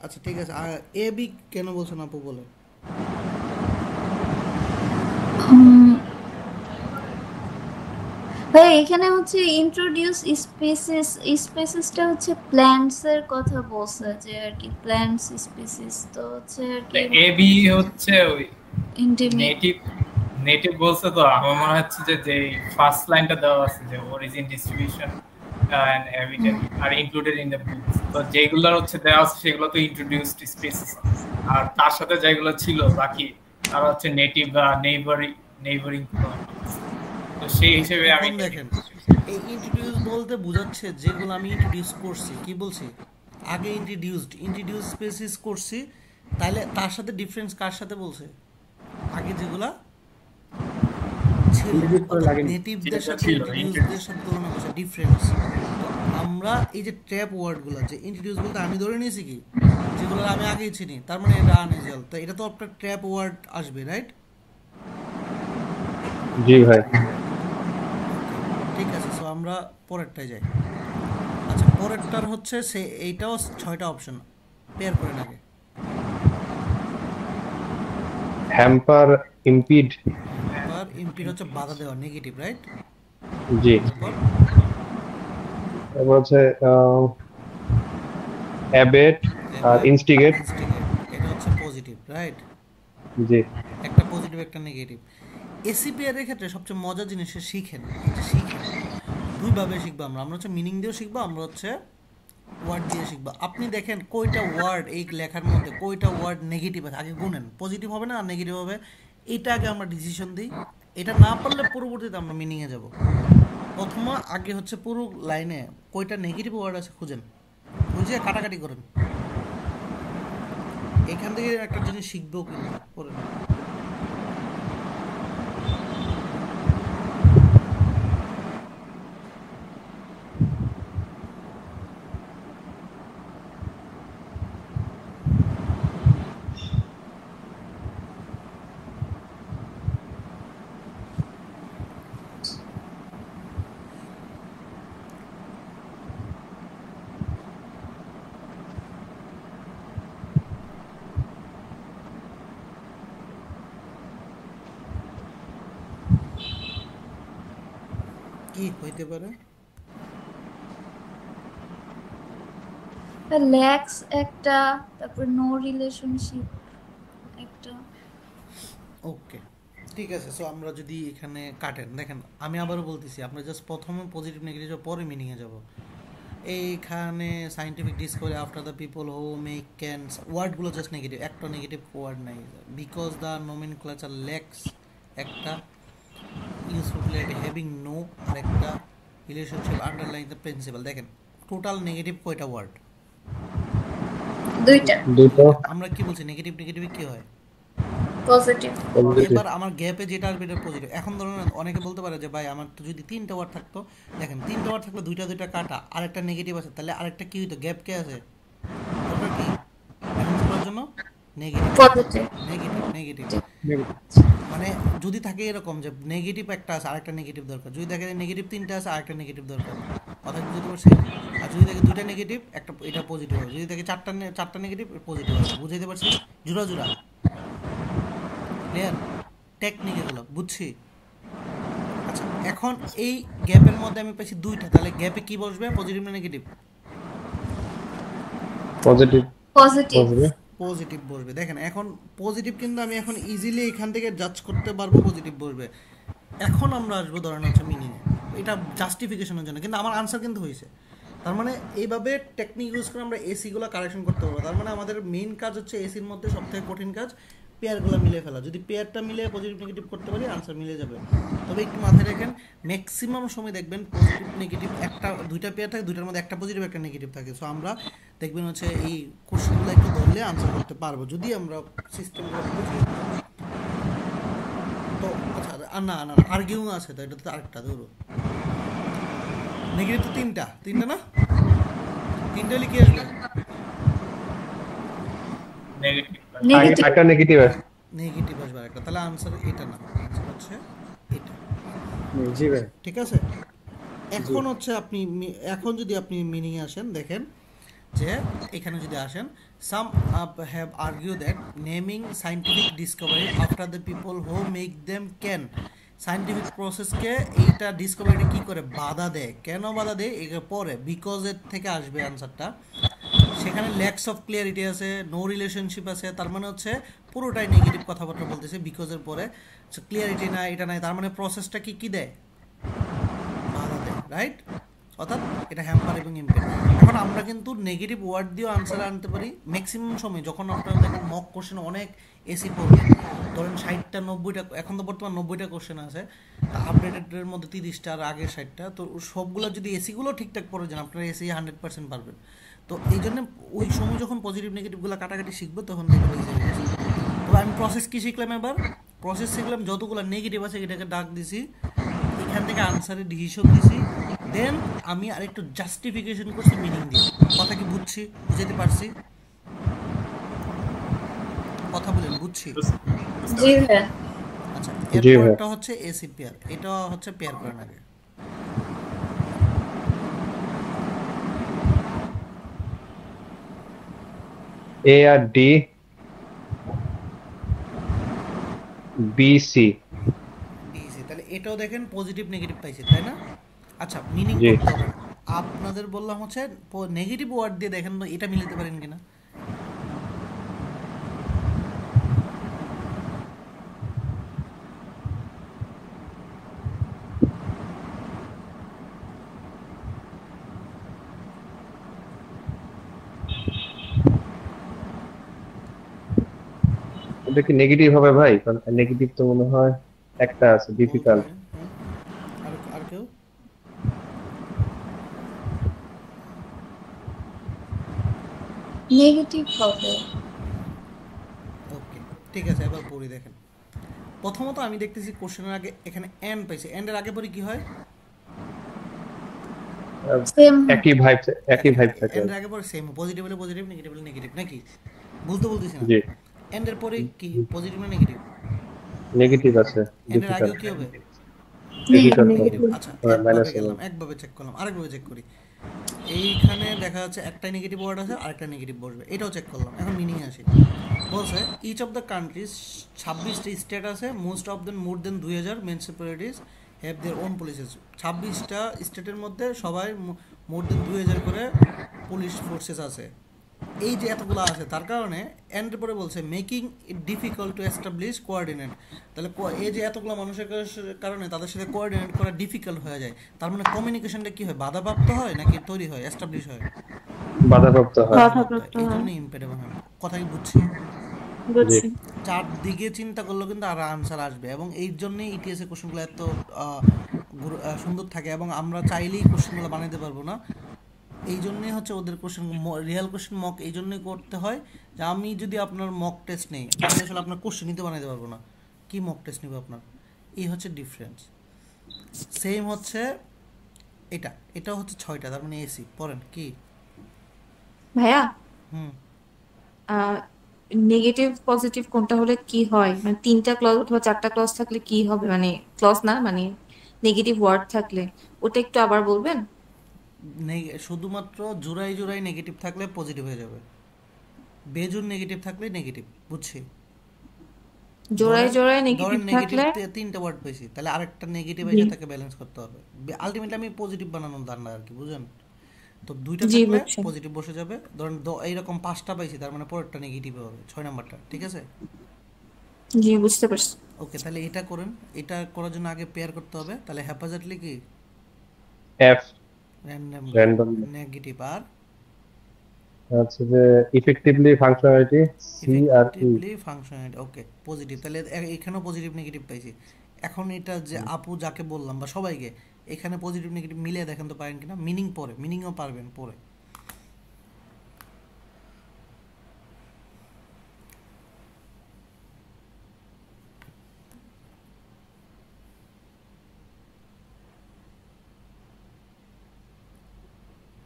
আচ্ছা ঠিক আছে, আর এ বি কেন বলছেন আপু বলে? ভাই এখানে হচ্ছে ইন্ট্রোডিউস স্পেসিসটা হচ্ছে প্ল্যান্টস এর কথা বলছে, যে আর কি প্ল্যান্টস স্পিসিস, তো হচ্ছে আর কি এ বি হচ্ছে ওই এন্ডেমিক। নেটিভ বলছে, তো আমার মনে হচ্ছে যে ফার্স্ট লাইনটা দেওয়া আছে যে origin distribution and habitat are included in the books, তো যেগুলো হচ্ছে দেওয়া আছে সেগুলো তো ইন্ট্রোডিউসড স্পিসিস, আর তার সাথে যেগুলো ছিল বাকি তারা হচ্ছে নেটিভ বা নেইবারিং। তো সেই হিসেবে আমি এখন দেখেন এই ইন্ট্রোডিউস বলতে বোঝাচ্ছে যেগুলো আমি ইন্ট্রোডিউস করছি, কি বলছি আগে ইন্ট্রোডিউস স্পেসিস করছি, তাহলে তার সাথে ডিফারেন্স কার সাথে বলছে? আগে যেগুলা ছিল নেটিভদের সাথে ইন্ট্রোডিউসদের সাথে তুলনা করছে, ডিফারেন্স। আমরা এই যে ট্র্যাপ ওয়ার্ডগুলো যে ইন্ট্রোডিউস বলতে আমি ধরে নিয়েছি কি যেগুলো আমি আগেই চিনি, তার মানে এটা আনইউজুয়াল, তো এটা তো আপনার ট্র্যাপ ওয়ার্ড আসবে, রাইট? জি ভাই। ঠিক আছে, সো আমরা পরেরটায় যাই। আচ্ছা, পরেরটার হচ্ছে সে এইটাও 6টা অপশন, পেয়ার করেন আগে। Hamper, impede. আর ইম্পিড হচ্ছে বাধা দেওয়া, নেগেটিভ, রাইট? জি। এবার হচ্ছে অ্যাবেট আর ইনস্টিগেট। এটা হচ্ছে পজিটিভ, রাইট? জি। একটা পজিটিভ একটা নেগেটিভ। এসিপিআর এর ক্ষেত্রে সবচেয়ে মজার জিনিস শিখেন, দুইভাবে শিখবো আমরা হচ্ছে মিনিং দিয়েও শিখবো, আমরা হচ্ছে ওয়ার্ড দিয়ে শিখবো। আপনি দেখেন কয়টা ওয়ার্ড এই লেখার মধ্যে, কয়টা ওয়ার্ড নেগেটিভ আছে, আগে গুনেন, পজিটিভ হবে না আর নেগেটিভ হবে, এটা আগে আমরা ডিসিশন দিই, এটা না পারলে পরবর্তীতে আমরা মিনিংয়ে যাব। প্রথম আগে হচ্ছে পুরো লাইনে কয়টা নেগেটিভ ওয়ার্ড আছে খুঁজেন, খুঁজে কাটাকাটি করেন। এখান থেকে একটা জিনিস শিখবেও কিন্তু করেন। কি হইতে পারে? ল্যাক্স একটা, তারপর নো রিলেশনশিপ একটা। ওকে, ঠিক আছে। সো আমরা যদি এখানে কাটেন, দেখেন আমি আবারও বলতেছি, আমরা জাস্ট প্রথমে পজিটিভ নেগেটিভ পরে মিনিংয়ে যাব। এইখানে scientific discovery after the people who make can, ওয়ার্ডগুলো জাস্ট নেগেটিভ, একটা নেগেটিভ ওয়ার্ড নাই। বিকজ দ্য নোমেনক্লেচার ল্যাক্স একটা, ইউজফুল হ্যাভিং নো আর একটা, রিলেশনশিপ আন্ডারলাইন দ্য প্রিন্সিপাল। দেখেন টোটাল নেগেটিভ কয়টা ওয়ার্ড? দুইটা। আমরা কি বলছি নেগেটিভ নেগেটিভ কি হয়? পজিটিভ। এবার আমার গ্যাপে যেটা আসবে এটা পজিটিভ। এখন ধরুন অনেকে বলতে পারে যে ভাই আমার তো যদি 3টা ওয়ার্ড থাকতো, দেখেন 3টা ওয়ার্ড থাকলে দুইটা দুইটা কাটা, আরেকটা নেগেটিভ আছে, তাহলে আরেকটা কি হইতো? গ্যাপ কে আছে ওটা কি অ্যানাউন্স করার জন্য? Negative positive. Negative negative. মানে যদি থাকে এরকম যে নেগেটিভ একটা আছে আরেকটা নেগেটিভ দরকার, যদি দেখে নেগেটিভ 3টা আছে আরেকটা নেগেটিভ দরকার, কথা বুঝতে পারছি? আর যদি দেখে 2টা নেগেটিভ একটা, এটা পজিটিভ হবে। যদি দেখে 4টা নেগেটিভ পজিটিভ হবে। বুঝাইতে পারছি? জোড়া জোড়া ক্লিয়ার? টেকনিক এগুলো বুঝছি। আচ্ছা, এখন এই গ্যাপের মধ্যে আমি পাইছি 2টা, তাহলে গ্যাপে কি বসবে? পজিটিভ না নেগেটিভ? পজিটিভ। পজিটিভ। পজিটিভ বসবে। দেখেন এখন পজিটিভ কিন্তু আমি এখন ইজিলি এখান থেকে জাজ করতে পারবো পজিটিভ বসবে। এখন আমরা আসবো ধরেন হচ্ছে মিনিংয়ে, এটা জাস্টিফিকেশনের জন্য, কিন্তু আমার আনসার কিন্তু হয়েছে। তার মানে এইভাবে টেকনিক ইউজ করে আমরা এসিগুলো কারেকশন করতে পারবো। তার মানে আমাদের মেইন কাজ হচ্ছে এসির মধ্যে সবথেকে কঠিন কাজ পেয়ারগুলো মিলে ফেলা। যদি পেয়ারটা মিলে পজিটিভ নেগেটিভ করতে পারি, আনসার মিলে যাবে। তবে একটু মাথায় রাখেন, ম্যাক্সিমাম সময় দেখবেন পজিটিভ নেগেটিভ একটা, 2টা পেয়ার থাকে, 2টার মধ্যে একটা পজিটিভ একটা নেগেটিভ থাকে। সো আমরা দেখবেন হচ্ছে এই কোশ্চেনগুলো একটু ধরলে আনসার করতে পারবো যদি আমরা সিস্টেমগুলো বুঝি। তো আচ্ছা, আর না না আর্গিউং আছে তো, এটা তো আরেকটা ধরো। নেগেটিভ তো 3টা না? 3টা হলে কি আসবে? নেগেটিভ। একটা নেগেটিভ আছে। নেগেটিভ আসবে একটা, তাহলে আনসার এটা না, আনসার হচ্ছে এটা। জি ভাই। ঠিক আছে। এখন হচ্ছে আপনি এখন যদি আপনি মিনিং আসেন, দেখেন যে এখানে যদি আসেন, some have argue that naming scientific discovery after the people who make them can, scientific প্রসেসকে এইটা ডিসকভারিটা কি করে বাধা দেয়। কেন বাধা দেয়? এর পরে বিকজের থেকে আসবে আনসারটা। সেখানে ল্যাক্স অফ ক্লিয়ারিটি আছে, নো রিলেশনশিপ আছে, তার মানে হচ্ছে পুরোটাই নেগেটিভ কথাবার্তা বলতেছে। বিকজের পরে ক্লিয়ারিটি না, এটা নাই, তার মানে প্রসেসটা কি দেয়? বাধা দেয়, রাইট? অর্থাৎ এটা হ্যাম্পার এবং ইম্পেয়ার। এখন আমরা কিন্তু নেগেটিভ ওয়ার্ড দিয়েও আনসার আনতে পারি ম্যাক্সিমাম সময়। যখন আপনারা দেখেন মক কোশ্চেন অনেক এসি পড়বে, ধরেন 60টা 90টা, এখন তো বর্তমান 90টা কোশ্চেন আছে, আপডেটেডের মধ্যে 30টা আর আগের 60টা, তো সবগুলো যদি এসিগুলো ঠিকঠাক পড়ে যান আপনারা এসি 100% পারবেন। তো এই জন্য ওই সময় যখন পজিটিভ নেগেটিভগুলো কাটাকাটি শিখবো তখন দেখবো ইজি হয়ে গেছে। তো আমি প্রসেস কি শিখলাম? এবার প্রসেস শিখলাম যতগুলো নেগেটিভ আছে এটাকে ডাক দিছি, এখান থেকে আনসারের ডিসিশন দিছি, দেন আমি আরেকটু জাস্টিফিকেশন করছি মিনিং দিয়ে। কথা কি বুঝতে পারছি? কথা বলেন, বুঝছি? জি ভাই। আচ্ছা, এরপরটা হচ্ছে এসি পেয়ার, এটা হচ্ছে পেয়ার করেন আগে। এ আর ডি, বি সি। তাহলে এটাও দেখেন পজিটিভ নেগেটিভ পাইছে, তাই না? আচ্ছা, মিনিং জি। করতে হবে। আপনাদের বললাম হচ্ছে নেগেটিভ ওয়ার্ড দিয়ে দেখেন তো এটা মিলাতে পারেন কিনা। এটা কি নেগেটিভ হবে ভাই? কারণ নেগেটিভ তো মনে হয় একটা আছে, বলতে ডিফিকাল্ট। পারেন, হ্যাঁ। আর কেউ? নেগেটিভ হবে। ওকে, ঠিক আছে, এবার পড়ি দেখেন। প্রথমত আমি দেখতেছি কোশ্চেনের আগে এখানে এন পাইছে, এন্ড এর আগে পরে কি হয়? সেম। একই ভাইব থাকে এন্ড আর এর কি। আগে পরে সেম, পজিটিভ হলে পজিটিভ, নেগেটিভ হলে নেগেটিভ, নাকি? ভুলতে বলতেছি না। জি, এন্ড এর পরে কি পজিটিভ না নেগেটিভ? নেগেটিভ আছে, এন্ড এর আগেও ডিফিকাল্ট। কি হবে? ডিফিকাল্ট হবে। নেগেটিভ। আচ্ছা, একভাবে মাইনাস গেলাম, একভাবে চেক করলাম, আরেকভাবে চেক করি। এইখানে দেখা যাচ্ছে একটাই নেগেটিভ ওয়ার্ড আছে, আরেকটা নেগেটিভ বসবে, এটাও চেক করলাম। এখন মিনিং আসি। বলছে ইচ অফ দ্য কান্ট্রিজ, 26টা স্টেট আছে, most of them more than 2000 municipalities have their own polices. 26টা স্টেটের মধ্যে সবাই মোর দেন 2000 করে পুলিশ ফোর্সেস আছে। এই যে এতগুলো আছে, তার কারণে এন্ড পরে বলছে making it difficult to establish coordinate. তাহলে এই যে এতগুলো মানুষের কারণে তাদের সাথে কোঅর্ডিনেট করা ডিফিকাল্ট হয়ে যায়। তার মানে কমিউনিকেশনটা কি হয়, বাধাপ্রাপ্ত হয় নাকি তৈরি হয়, এস্টাবলিশ হয়? বাধাপ্রাপ্ত হয়। বাধাপ্রাপ্ত হয়। এই জন্য ইম্পেরেবল হয়। কথা কি বুঝছি? জি, চারদিকে চিন্তা করলেও কিন্তু আর আনসার আসবে, এবং এই জন্যই ইটিএস এর কোশ্চেনগুলো এত সুন্দর থাকে, এবং আমরা চাইলেই কোশ্চেনগুলো বানাইতে পারবো না। এই জন্যই হচ্ছে ওদের কোশ্চেন, রিয়েল কোশ্চেন মক এই জন্যই করতে হয় যে আমি যদি আপনার মক টেস্ট নেই, আমি আসলে আপনার কোশ্চেন নিতে বানাইতে পারবো না। কি মক টেস্ট নিব আপনার? এই হচ্ছে ডিফারেন্স। সেম হচ্ছে এটা হচ্ছে 6টা, তার মানে এসি। পড়েন কি? ভাইয়া, হুম। নেগেটিভ পজিটিভ কোনটা হলে কি হয়, মানে 3টা ক্লজ অথবা 4টা ক্লজ থাকলে কি হবে, মানে ক্লজ না মানে নেগেটিভ ওয়ার্ড থাকলে, ওটা একটু আবার বলবেন? শুধুমাত্র জোড়ায় জোড়ায় নেগেটিভ থাকলে পজিটিভ হয়ে যাবে, বেজোড় নেগেটিভ থাকলে নেগেটিভ। বুঝছি? জোড়ায় ধরেন জোড়ায় নেগেটিভ ধরেন নেগেটিভ থাকলে 3টা ওয়ার্ড পেয়েছি, তাহলে আরেকটা নেগেটিভ জি এসে তাকে ব্যালেন্স করতে হবে। আলটিমেটলি আমি পজিটিভ বানানোর ধারণা আর কি, বুঝেন? তো 2টা জি থাকলে বুঝছি। পজিটিভ বসে যাবে। ধরেন এইরকম 5টা পাইছি, তার মানে পরেরটা নেগেটিভ হবে, 6 নাম্বারটা। ঠিক আছে? জি বুঝতে পারছি। ওকে, তাহলে এটা করেন। এটা করার জন্য আগে পেয়ার করতে হবে। তাহলে হ্যাপাজার্টলি কি এফ র্যান্ডমলি র্যান্ডম নেগেটিভ, আর আছে যে ইফেক্টিভলি ফাংশনালিটি সি আর E. Effectively functionality. Okay, positive. তাহলে এখানেও পজিটিভ নেগেটিভ পাইছি। এখন এটা যে আপু যাকে বললাম বা সবাইকে, এখানে পজিটিভ নেগেটিভ মিলিয়ে দেখেন তো পারেন কিনা। মিনিং পরে, মিনিংও পারবেন পরে।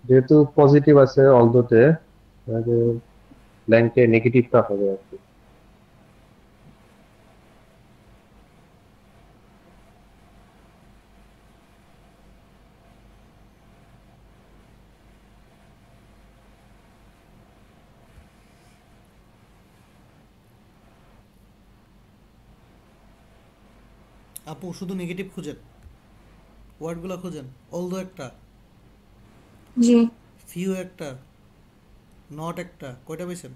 যেহেতু পজিটিভ আছে অলদোতে, ব্ল্যাঙ্কে নেগেটিভটা হবে আর কি। আপু শুধু নেগেটিভ খুঁজেন, ওয়ার্ডগুলো খুঁজেন। অলদো একটা, জি ফিউ একটা, নট একটা, কয়টা পেয়েছেন?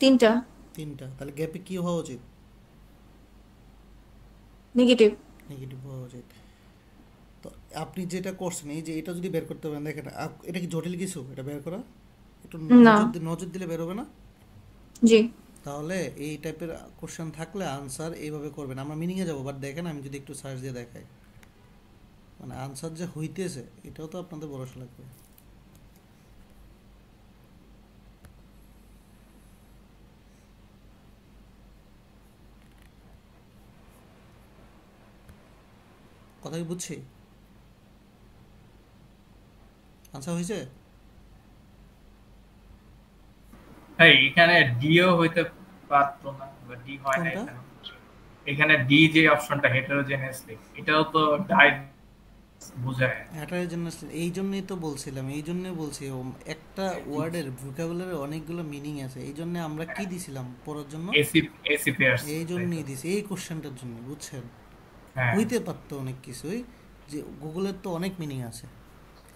3টা 3টা। তাহলে গ্যাপে কি হওয়া উচিত? নেগেটিভ। নেগেটিভ হওয়া উচিত। তো আপনি যেটা করছেন, এই যে এটা যদি বের করতে পারেন, দেখেন এটা কি জটিল কিছু এটা বের করা? একটু না। নজর দিলে বের হবে না? জি তাহলে এই টাইপের কোশ্চেন থাকলে আনসার এইভাবে করবেন। আমরা মিনিংয়ে যাবো, বাট দেখেন আমি যদি একটু সার্চ দিয়ে দেখাই, মানে আনসার যে হইতেছে এটাও তো আপনাদের ভরসা লাগবে। কথা কি বুঝছি? আনসার হয়েছে? হ্যাঁ, এখানে ডিও হইতে পারতো না, বা ডি হয় না কোনটা? এখানে। এখানে ডি যে অপশনটা হেটেরোজেনাসলি, এটাও তো বোঝায়। হেটারোজেনাস, এই জন্যই তো বলছিলাম, এই জন্যই বলছি একটা ওয়ার্ডের ভোকাবুলারি অনেকগুলো মিনিং আছে। এই জন্য আমরা কি দিছিলাম পড়ার জন্য? AC AC pairs. এই জন্যই দিছি, এই কোশ্চেনটার জন্য, বুঝছেন? হ্যাঁ, হইতে পারতো অনেক কিছুই, যে গুগলের তো অনেক মিনিং আছে।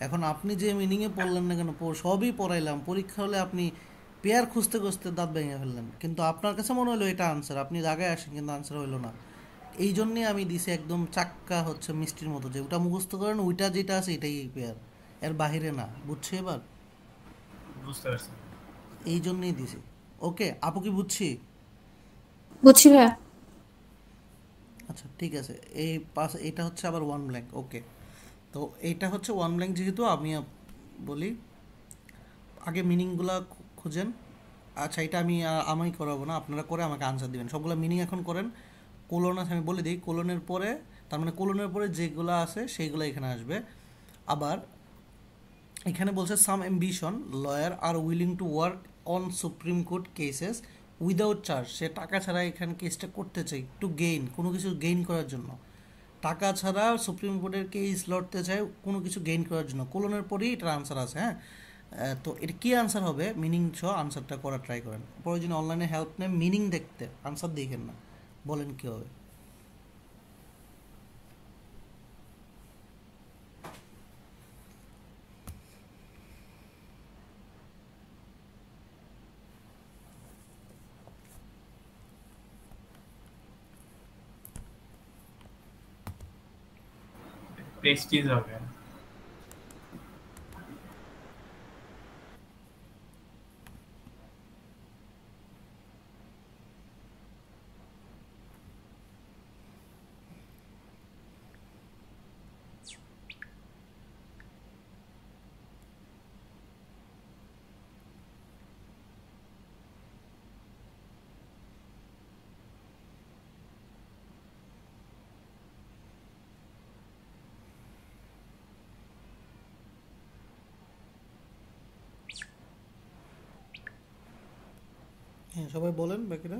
এখন আপনি যে মিনিংয়ে পড়লেন না কেন, সবই পড়াইলাম, পরীক্ষা হলে আপনি পেয়ার খুঁজতে খুঁজতে দাঁত ভেঙে ফেললেন, কিন্তু আপনার কাছে মনে হলো এটা আনসার, আপনি জায়গায় আসেন কিন্তু আনসার হইলো না। এই জন্যে আমি দিছি একদম চাক্কা হচ্ছে মিষ্টির মতো, যে ওটা মুখস্থ করেন, ওইটা যেটা আছে এটাই পেয়ার, এর বাহিরে না। বুঝছি এবার? বুঝতে পারছি। এই জন্যই দিছি। ওকে আপু, কি বুঝছি? বুঝছি ভাইয়া। আচ্ছা ঠিক আছে, এই পাস এটা হচ্ছে আবার ওয়ান ব্ল্যাঙ্ক। ওকে, তো এইটা হচ্ছে ওয়ান ব্ল্যাঙ্ক, যেহেতু আমি বলি আগে মিনিংগুলা খুঁজেন। আচ্ছা এটা আমি করাবো না, আপনারা করে আমাকে আনসার দিবেন। সবগুলো মিনিং এখন করেন। কোলন আছে, আমি বলে দিই, কোলনের পরে, তার মানে কোলনের পরে যেগুলো আছে সেইগুলো এখানে আসবে। আবার এখানে বলছে some ambition lawyer are willing to work on supreme court cases without charge. সে টাকা ছাড়া এখানে কেসটা করতে চাই, টু গেইন, কোনো কিছু গেইন করার জন্য। টাকা ছাড়া সুপ্রিম কোর্টের কেস লড়তে চায় কোনো কিছু গেইন করার জন্য। কোলনের পরেই এটার আনসার আছে। হ্যাঁ, তো এটা কী আনসার হবে, মিনিং সহ আনসারটা করার ট্রাই করেন। প্রয়োজনে অনলাইনে হেল্প নেন, মিনিং দেখতে, আনসার দেখেন না। বলেন কী হবে। প্রেস্টিজ হবে। হ্যাঁ, সবাই বলেন বাকিরা।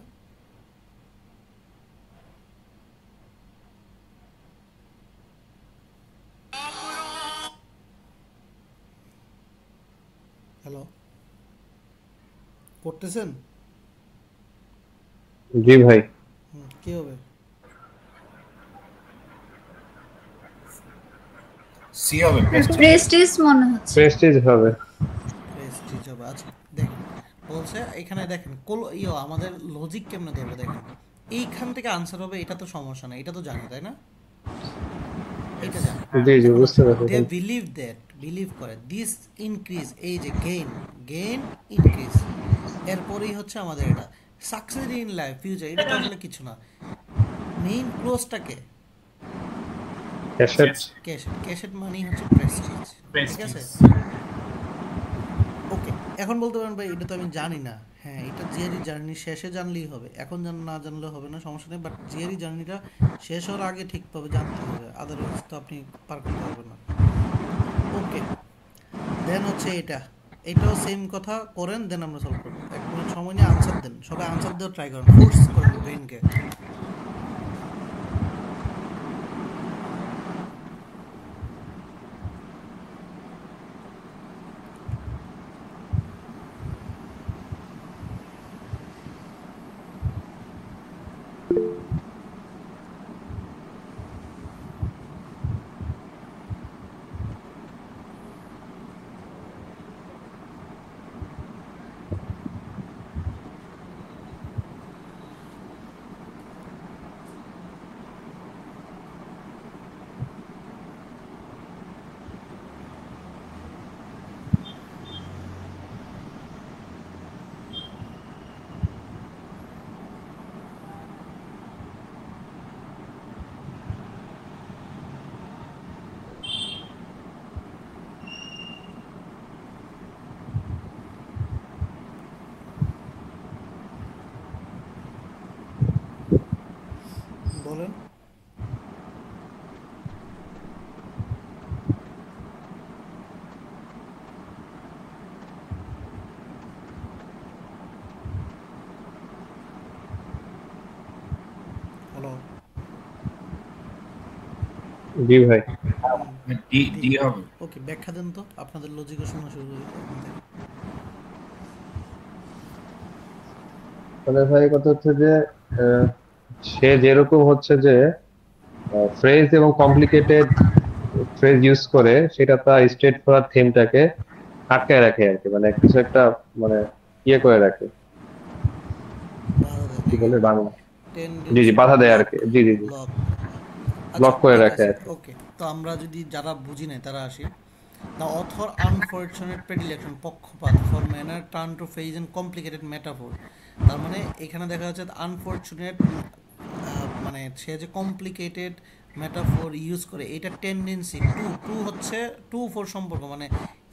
হ্যালো, করতেছেন? জি ভাই। কী হবে? সি হবে, প্রেস্টিজ। প্রেস্টিজ মনে হচ্ছে। প্রেস্টিজ হবে। প্রেস্টিজ হবে। আচ্ছা দেখেন, বলছে এখানে দেখেন আমাদের লজিক কেমনে ধরবো দেখেন। এইখান থেকে আনসার হবে, এটা তো সমস্যা না, এটা তো জানি তাই না, এটা জানি। জি জি বুঝতে দে পারছি। বিলিভ করে দিস ইনক্রিজ, এই যে গেইন ইনক্রিজ, এরপরেই হচ্ছে আমাদের এটা সাকসেস ইন লাইফ ফিউচার। এটা তো আসলে কিছু না। মেইন ক্লোজটাকে ক্যাশেট। ক্যাশেট মানেই হচ্ছে প্রেস্টিজ। ঠিক আছে, ওকে। এখন বলতে পারেন ভাই এটা তো আমি জানি না। হ্যাঁ, এটা জিআরই জার্নি শেষে জানলেই হবে, এখন না জানলে হবে না, সমস্যা নেই। বাট জিআরই জার্নিটা শেষ হওয়ার আগে ঠিকভাবে জানতে হবে, আদারওয়াইজ তো আপনি পার করতে পারবেন না। ওকে, দেন হচ্ছে এটাও সেম কথা করেন, দেন আমরা সলভ করবো। 1 মিনিট সময় নিয়ে আনসার দেন, সবাই আনসার দেওয়ার ট্রাই করেন, ফোর্স করেন ব্রেনকে। বলেন। হ্যালো, জি ভাই। ডি ডি হবে। ওকে, ব্যাখ্যা দেন তো, আপনাদের লজিকও শোনা শুরু করি এখন থেকে। মানে ভাই কথা হচ্ছে যে আহ, সে যেরকম হচ্ছে যে ফ্রেজ এবং কমপ্লিকেটেড ফ্রেজ ইউজ করে সেটা তার স্ট্রেট ফরওয়ার্ড থিমটাকে আটকায় রাখে আর কি, মানে কিছু একটা মানে ইয়ে করে রাখে, বাধা দেয় কি নাকি? বলে বাংলা। জি জি টেন্ডেন্সি বাধা দেয় আর ব্লক, কি। জি জি জি ব্লক। ব্লক করে রাখে আর কি। ওকে, তো আমরা যদি যারা বুঝি নাই তারা আসি। দ্য অথর আনফরচুনেট প্রেডিলেকশন, পক্ষপাত for manner turn to phase and complicated metaphor. তার মানে এখানে দেখা যাচ্ছে আনফরচুনেট, মানে সে যে কমপ্লিকেটেড মেটাফোর ইউজ করে, এটা টেন্ডেন্সি টু টু হচ্ছে টু ফোর সম্পর্ক, মানে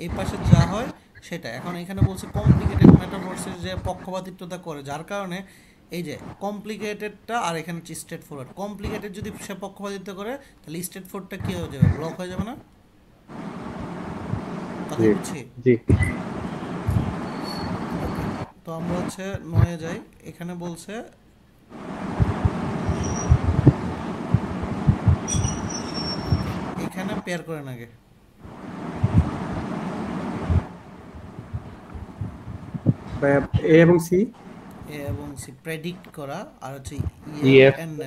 এই পাশে যা হয় সেটা। এখন এখানে বলছে কমপ্লিকেটেড মেটাফোর্সের যে পক্ষপাতিত্বতা করে, যার কারণে এই যে কমপ্লিকেটেডটা আর এখানে হচ্ছে স্ট্রেট ফরওয়ার্ড। কমপ্লিকেটেড যদি সে পক্ষপাতিত্ব করে তাহলে স্ট্রেট ফরওয়ার্ডটা কী হয়ে যাবে, ব্লক হয়ে যাবে না? কথা জি বুঝছি? জি তো আমরা হচ্ছে নয়ে যাই। এখানে বলছে এখানে পেয়ার করেন আগে। ভাইয়া এ এবং সি, এ এবং সি প্রেডিক্ট করা, আর হচ্ছে EF ইয়ার এন্ড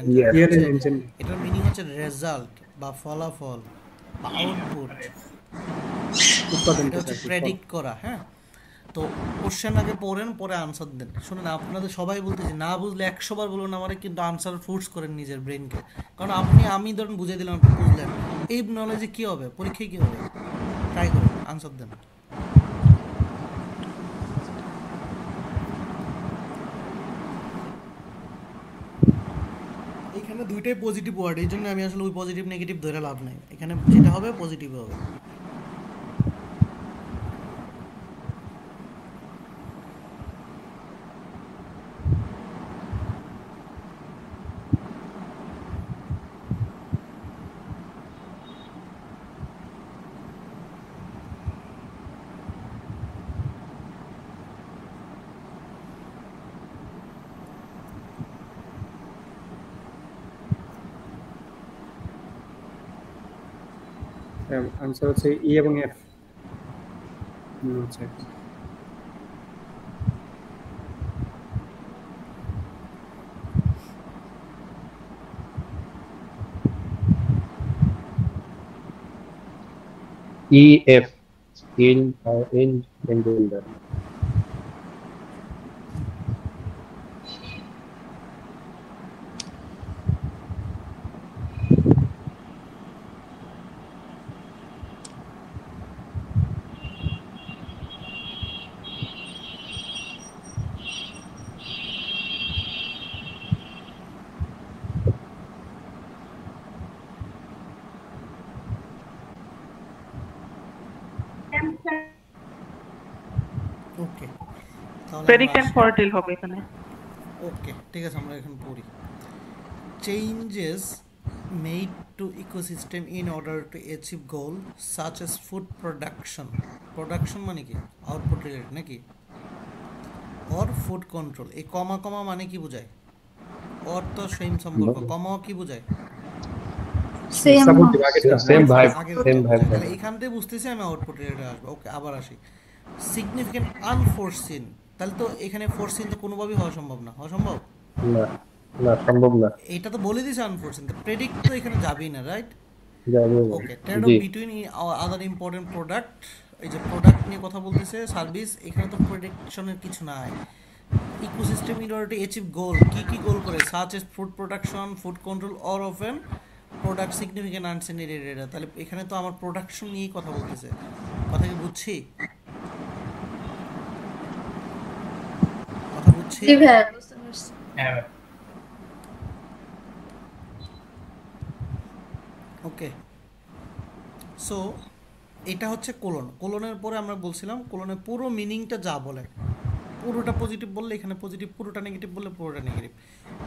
এটার মিনিং হচ্ছে রেজাল্ট বা ফলাফল বা আউটপুট, উৎপাদন এটা হচ্ছে প্রেডিক্ট করা। হ্যাঁ, তো কোশ্চেন আগে পড়েন, পরে আনসার দেন। শুনুন, আপনাদের সবাই বলতেছি, না বুঝলে 100 বার বলুন আমারে, কিন্তু আনসার ফোর্স করেন নিজের ব্রেনকে। কারণ আমি ধরুন বুঝিয়ে দিলাম, আপনি বুঝলেন, এই নলেজে কী হবে, পরীক্ষায় কী হবে, ট্রাই করুন, আনসার দেন। এখানে দুইটাই পজিটিভ ওয়ার্ড, এই জন্য আমি আসলে ওই পজিটিভ নেগেটিভ ধরে লাভ নেই, এখানে যেটা হবে পজিটিভ হবে। আনসার হচ্ছে ই এবং এফ। আচ্ছা EF in builder. ওকে, তাহলে প্রেডিক্ট এন্ড ফরটেল হবে এখানে। ওকে, ঠিক আছে, আমরা এখন পড়ি। Changes made to ecosystem in order to achieve goal such as food production. Production মানে কি, আউটপুট রিলেটেড নাকি, অর ফুড কন্ট্রোল। এই কমা কমা মানে কি বোঝায়, অর তো সেম সম্পর্ক, কমাও কি বোঝায়, সেম Same vibe, আগের same vibe. তাহলে এখান থেকে বুঝতেছি আমি আউটপুট রিলেটেড আসবো। ওকে, আবার আসি। সিগনিফিকেন্ট আনফোরসিন, তাহলে তো এখানে ফোরসিন তো কোনোভাবেই হওয়া সম্ভব না, হওয়া সম্ভব না না সম্ভব না, এটা তো বলে দিছে আনফোরসিন, তো প্রেডিক্ট তো এখানে যাবেই না, রাইট? যাবে না। ওকে, ট্রেড অফ জি বিটুইন আদার ইম্পর্টেন্ট প্রোডাক্ট, এই যে প্রোডাক্ট নিয়ে কথা বলতেছে, সার্ভিস, এখানে তো প্রেডিকশনের কিছু নাই। Ecosystem in order to achieve goal, কি কি গোল করে, such as food production, food control, or often product significant আনসিনিটেড। তাহলে এখানে তো আমার প্রোডাকশন নিয়েই কথা বলতেছে, কথা কি বুঝছি, কথা বুঝছি? জি ভাইয়া, বুঝতে পারছি। হ্যাঁ, ওকে, সো এটা হচ্ছে কোলন। কোলনের পরে আমরা বলছিলাম কোলনের পুরো মিনিংটা যা বলে, পুরোটা পজিটিভ বললে এখানে পজিটিভ, পুরোটা নেগেটিভ বললে পুরোটা নেগেটিভ।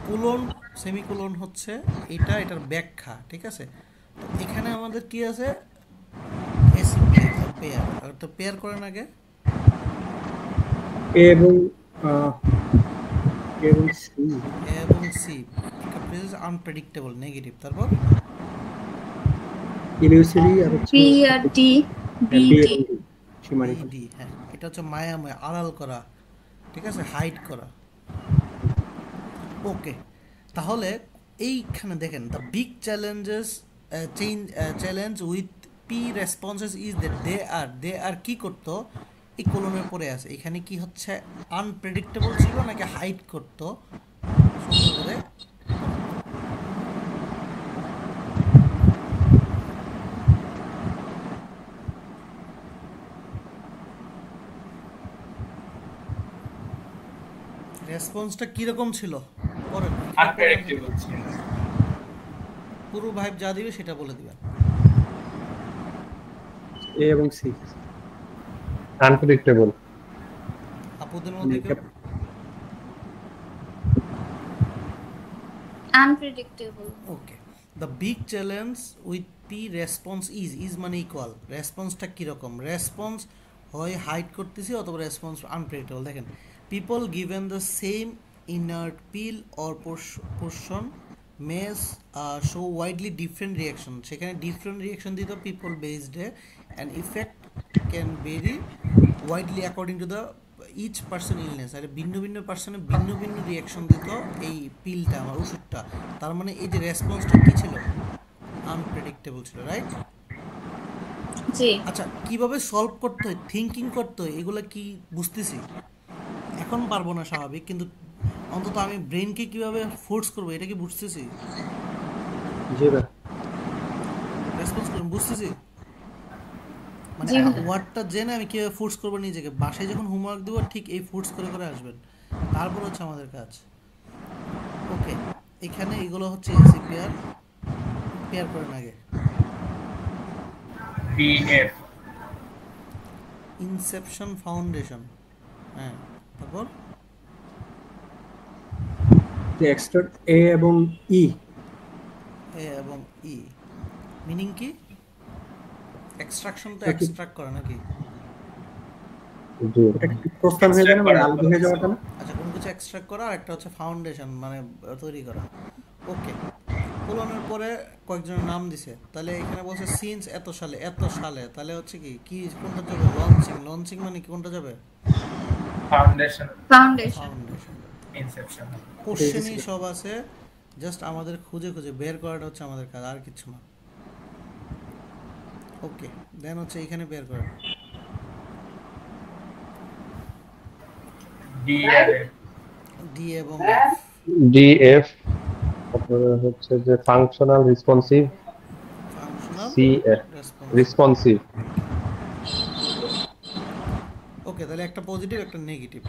কোলন সেমিকোলন হচ্ছে এটা, এটার ব্যাখ্যা, ঠিক আছে? তো এখানে আমাদের কি আছে, পেয়ার, আর তো পেয়ার করেন আগে এ এবং সি, এ এবং সি, আনপ্রেডিক্টেবল নেগেটিভ, তারপর ইলিউসিরি আর হচ্ছে বি আর ডি, বি বি ডি। এবং ডি সীমারেখা। ডি, হ্যাঁ, এটা হচ্ছে মায়াময়, আড়াল করা, ঠিক আছে, হাইড করা। ওকে, তাহলে এইখানে দেখেন, the big challenges challenge with P responses is that they are কি করতো, এই কলমের পরে আছে, এখানে কি হচ্ছে আনপ্রেডিক্টেবল ছিল নাকি হাইড করতো, সুন্দর করে রেসপন্সটা কিরকম ছিল করেন আনপ্রেডিক্টেবল ছিল। পুরো ভাইব যা দিবে সেটা বলে দিবেন। এ এবং সি। আনপ্রেডিক্টেবল। আপুদের মধ্যে কেউ unpredictable. Okay. The big challenge with P response is মানে ইকুয়াল। রেসপন্সটা কীরকম? রেসপন্স হয় হাইড করতেছি অথবা রেসপন্স আনপ্রেডিক্টেবল। দেখেন people given the same inert pill or potion may show widely different reaction. সেখানে ডিফারেন্ট রিয়াকশন দিত people based and effect can vary widely according to the each person illness. আর ভিন্ন ভিন্ন পার্সনে ভিন্ন ভিন্ন রিয়াকশন দিত এই পিলটা আমার ওষুধটা। তার মানে এই যে রেসপন্সটা কী ছিল? আনপ্রেডিক্টেবল ছিল, রাইট? জি। আচ্ছা, কিভাবে সলভ করতে হয়, থিঙ্কিং করতে হয়, এগুলো কি বুঝতেছি। এখন পারবো না স্বাভাবিক, কিন্তু অন্তত আমি ব্রেনকে কিভাবে ফোর্স করবো এটা কি বুঝতেছি। জি ভাই। রেসপন্স করুন, বুঝতেছি। মানে জি। ওয়ার্ডটা জেনে আমি কিভাবে ফোর্স করবো নিজেকে। বাসায় যখন হোমওয়ার্ক দেবো ঠিক এই ফোর্স করে করে আসবেন, তারপর হচ্ছে আমাদের কাজ। ওকে, এখানে এগুলো হচ্ছে এসি পেয়ার পেয়ার করেন আগে। বিএফ ইনসেপশন ফাউন্ডেশন, হ্যাঁ, তারপর এক্সট্রাক্ট এ এবং ই। এ এবং ই মিনিং কি? এক্সট্রাকশন তো Okay. এক্সট্রাক্ট করা নাকি? জি। এটা কি প্রস্থান হয়ে যায় না, মানে আলাদা হয়ে যাওয়াটা না? আচ্ছা, কোনো কিছু এক্সট্রাক্ট করা আর একটা হচ্ছে ফাউন্ডেশন মানে তৈরি করা। ওকে, কোলনের পরে কয়েকজনের নাম দিছে, তাহলে এখানে বলছে সিন্স এত সালে এত সালে, তাহলে হচ্ছে কি কি কোনটা যাবে? লঞ্চিং। লঞ্চিং মানে কি কোনটা যাবে? Foundation foundation. ফাউন্ডেশন। ইনসেপশন। কোশ্চেনই সব আছে, জাস্ট আমাদের খুঁজে খুঁজে বের করাটা হচ্ছে আমাদের কাজ, আর কিছু না। ওকে, দেন হচ্ছে এখানে বের করা ডিএফ ডি এবং ডিএফ আপনার হচ্ছে যে functional responsive, functional CF response. Responsive. Okay, তাহলে একটা পজিটিভ একটা নেগেটিভ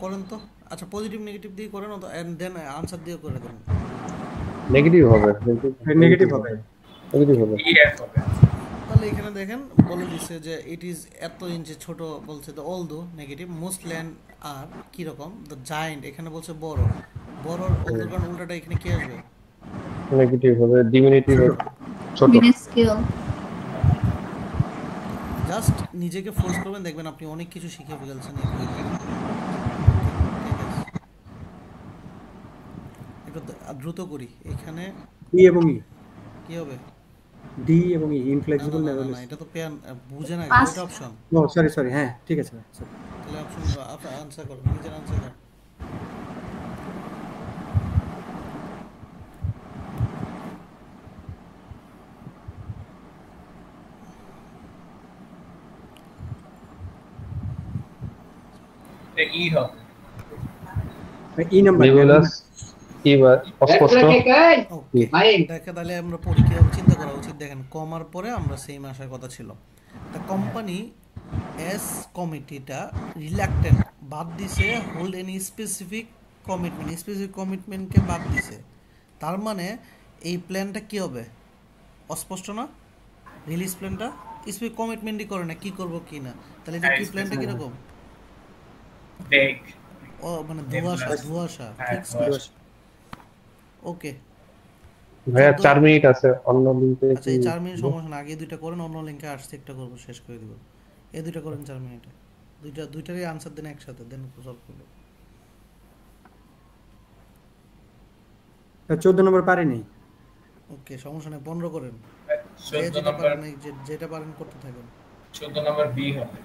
করেন তো। আচ্ছা, পজিটিভ নেগেটিভ দিয়ে করেন তো, এন্ড দেন আনসার দিয়ে করে দেন। নেগেটিভ হবে, নেগেটিভ হবে। নেগেটিভ হবে। ডিএফ হবে। তাহলে এখানে দেখেন বলে দিচ্ছে যে ইট ইজ এত ইঞ্চি ছোট, বলছে দ্য অল দো নেগেটিভ মোস্ট ল্যান্ড আর কীরকম দ্য জায়েন্ট, এখানে বলছে বড় বড় ওদের কারণ উল্টাটা এখানে কি আসবে? নেগেটিভ হবে, ডিমিনিটিভ হবে, ছোট। মিনিস্কিউল। জাস্ট নিজেকে ফোর্স করবেন, দেখবেন আপনি অনেক কিছু শিখে ফেলছেন। একটু দ্রুত করি। এখানে ই এবং ই। কি হবে? ডি এবং ই না ইনফ্লেক্সিবল না না লেভেল। না, এটা তো পেয়ার বুঝে না, Pass. ওইটা অপশন। ও সরি সরি, হ্যাঁ ঠিক আছে ভাই, sorry। তাহলে অপশন আপনার আনসার করুন, নিজের আনসার করুন। ই হবে। ই নাম্বার নিবুলাস কি বা অস্পষ্ট। ওকে, দেখে তাহলে আমরা পরীক্ষা চিন্তা করা উচিত। দেখেন কমার পরে আমরা সেম আসার কথা ছিল। দ্য কোম্পানি এস কমিটিটা রিল্যাক্টেন্ট বাদ দিছে hold any specific commitment, specific কমিটমেন্টকে বাদ দিছে। তার মানে এই প্ল্যানটা কি হবে? অস্পষ্ট না? রিলিজ প্ল্যানটা স্পেসিফিক কমিটমেন্টই করে না কি করব কি না। তাহলে এটা কি প্ল্যানটা কিরকম? বেগ। ও মানে ধোঁয়াশা ধোঁয়াশা ফিক্স। ওকে, ভাইয়া 4 মিনিট আছে, অন্য লিংকে আচ্ছা এই 4 মিনিট সমস্যা না, আগে দুইটা করেন, অন্য লিংকে আসছে একটা করবো, শেষ করে দিব। এই দুইটা করেন 4 মিনিটে, দুইটারই আনসার দেন একসাথে, দেন সলভ করবো। 14 নম্বর পারিনি। ওকে, সমস্যা নেই, 15 করেন। 14 যেটা নম্বর, পারেন যেটা পারেন করতে থাকেন। 14 নম্বর বি হবে।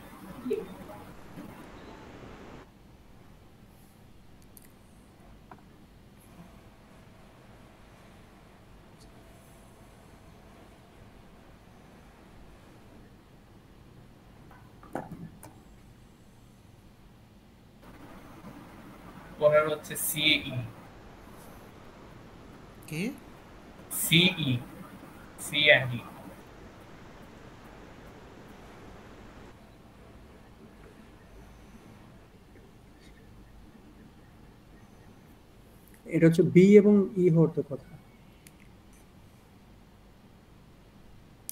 পরের হচ্ছে সিই। কি? সিই, সি এন্ড ই। এটা হচ্ছে বি এবং ই হওয়ার তো কথা।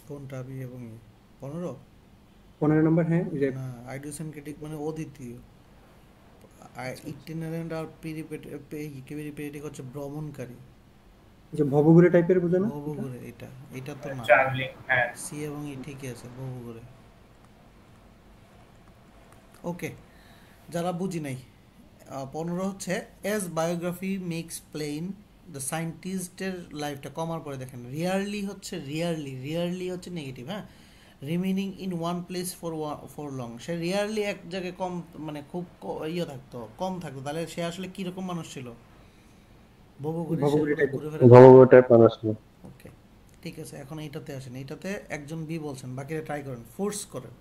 কোনটা বি এবং ই? 15? 15 নম্বর, হ্যাঁ ওই যে না, আইডিওসিনক্রেটিক মানে অদ্বিতীয়। ইটিনারেন্ট আর পেরিপেটেটিক হচ্ছে ভ্রমণকারী, যে ভবঘুরে টাইপের বোঝো না এটা? ভবঘুরে। এটা এটা তো না। ট্রাভেলিং, হ্যাঁ। সি এবং ই ঠিকই আছে, ভবঘুরে। ওকে, যারা বুঝি নাই, 15 হচ্ছে as biography makes plain the সায়েন্টিস্টের লাইফটা। কমার পরে দেখেন রিয়ারলি হচ্ছে রিয়ারলি হচ্ছে নেগেটিভ, হ্যাঁ। Remaining in one place for long, say rarely এক জায়গায় কম, মানে খুব থাকতো, কম থাকতো। তাহলে সে আসলে কিরকম মানুষ ছিল? ভবঘুরে, সে ভবঘুরে টাইপের। ঘুরে ফেরে। ভবঘুরে টাইপ মানুষ না। ওকে, ঠিক আছে। এখন এইটাতে আসেন, এইটাতে একজন বি বলছেন, বাকিরা ট্রাই করেন, ফোর্স করেন।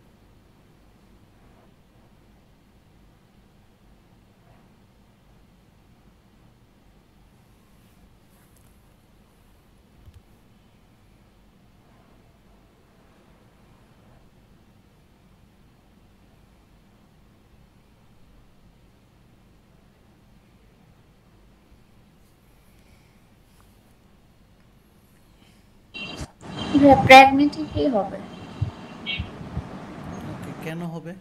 প্র্যাগমেটিকই হবে। ওকে, কেন হবে?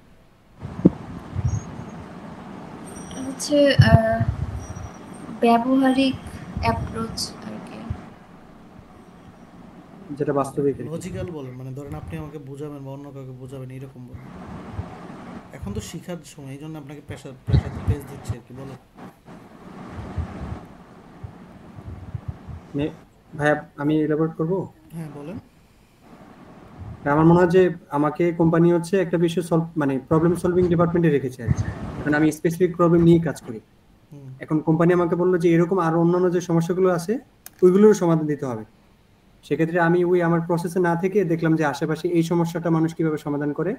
এটা হচ্ছে ব্যবহারিক অ্যাপ্রোচ আর কি, যেটা বাস্তবিক আর কি। লজিক্যাল বলেন, মানে ধরেন আপনি আমাকে বোঝাবেন বা অন্য কাউকে বোঝাবেন, এরকম বলেন। এখন তো শিখার সময়, এই জন্য আপনাকে প্রেশার পেজ দিচ্ছে আর কি, বলো। ভাইয়া আমি এলাবোরেট করবো। হ্যাঁ বলেন। আমার মনে হয় যে আমাকে কোম্পানি হচ্ছে একটা বিষয় সলভ, মানে প্রবলেম সলভিং ডিপার্টমেন্টে রেখেছে আর কি। এখন আমি স্পেসিফিক প্রবলেম নিয়ে কাজ করি। হুম, এখন কোম্পানি আমাকে বললো যে এরকম আরো অন্যান্য যে সমস্যাগুলো আছে ওইগুলোর সমাধান দিতে হবে। সেক্ষেত্রে আমি ওই আমার প্রসেসে না থেকে দেখলাম যে আশেপাশে এই সমস্যাটা মানুষ কিভাবে সমাধান করে।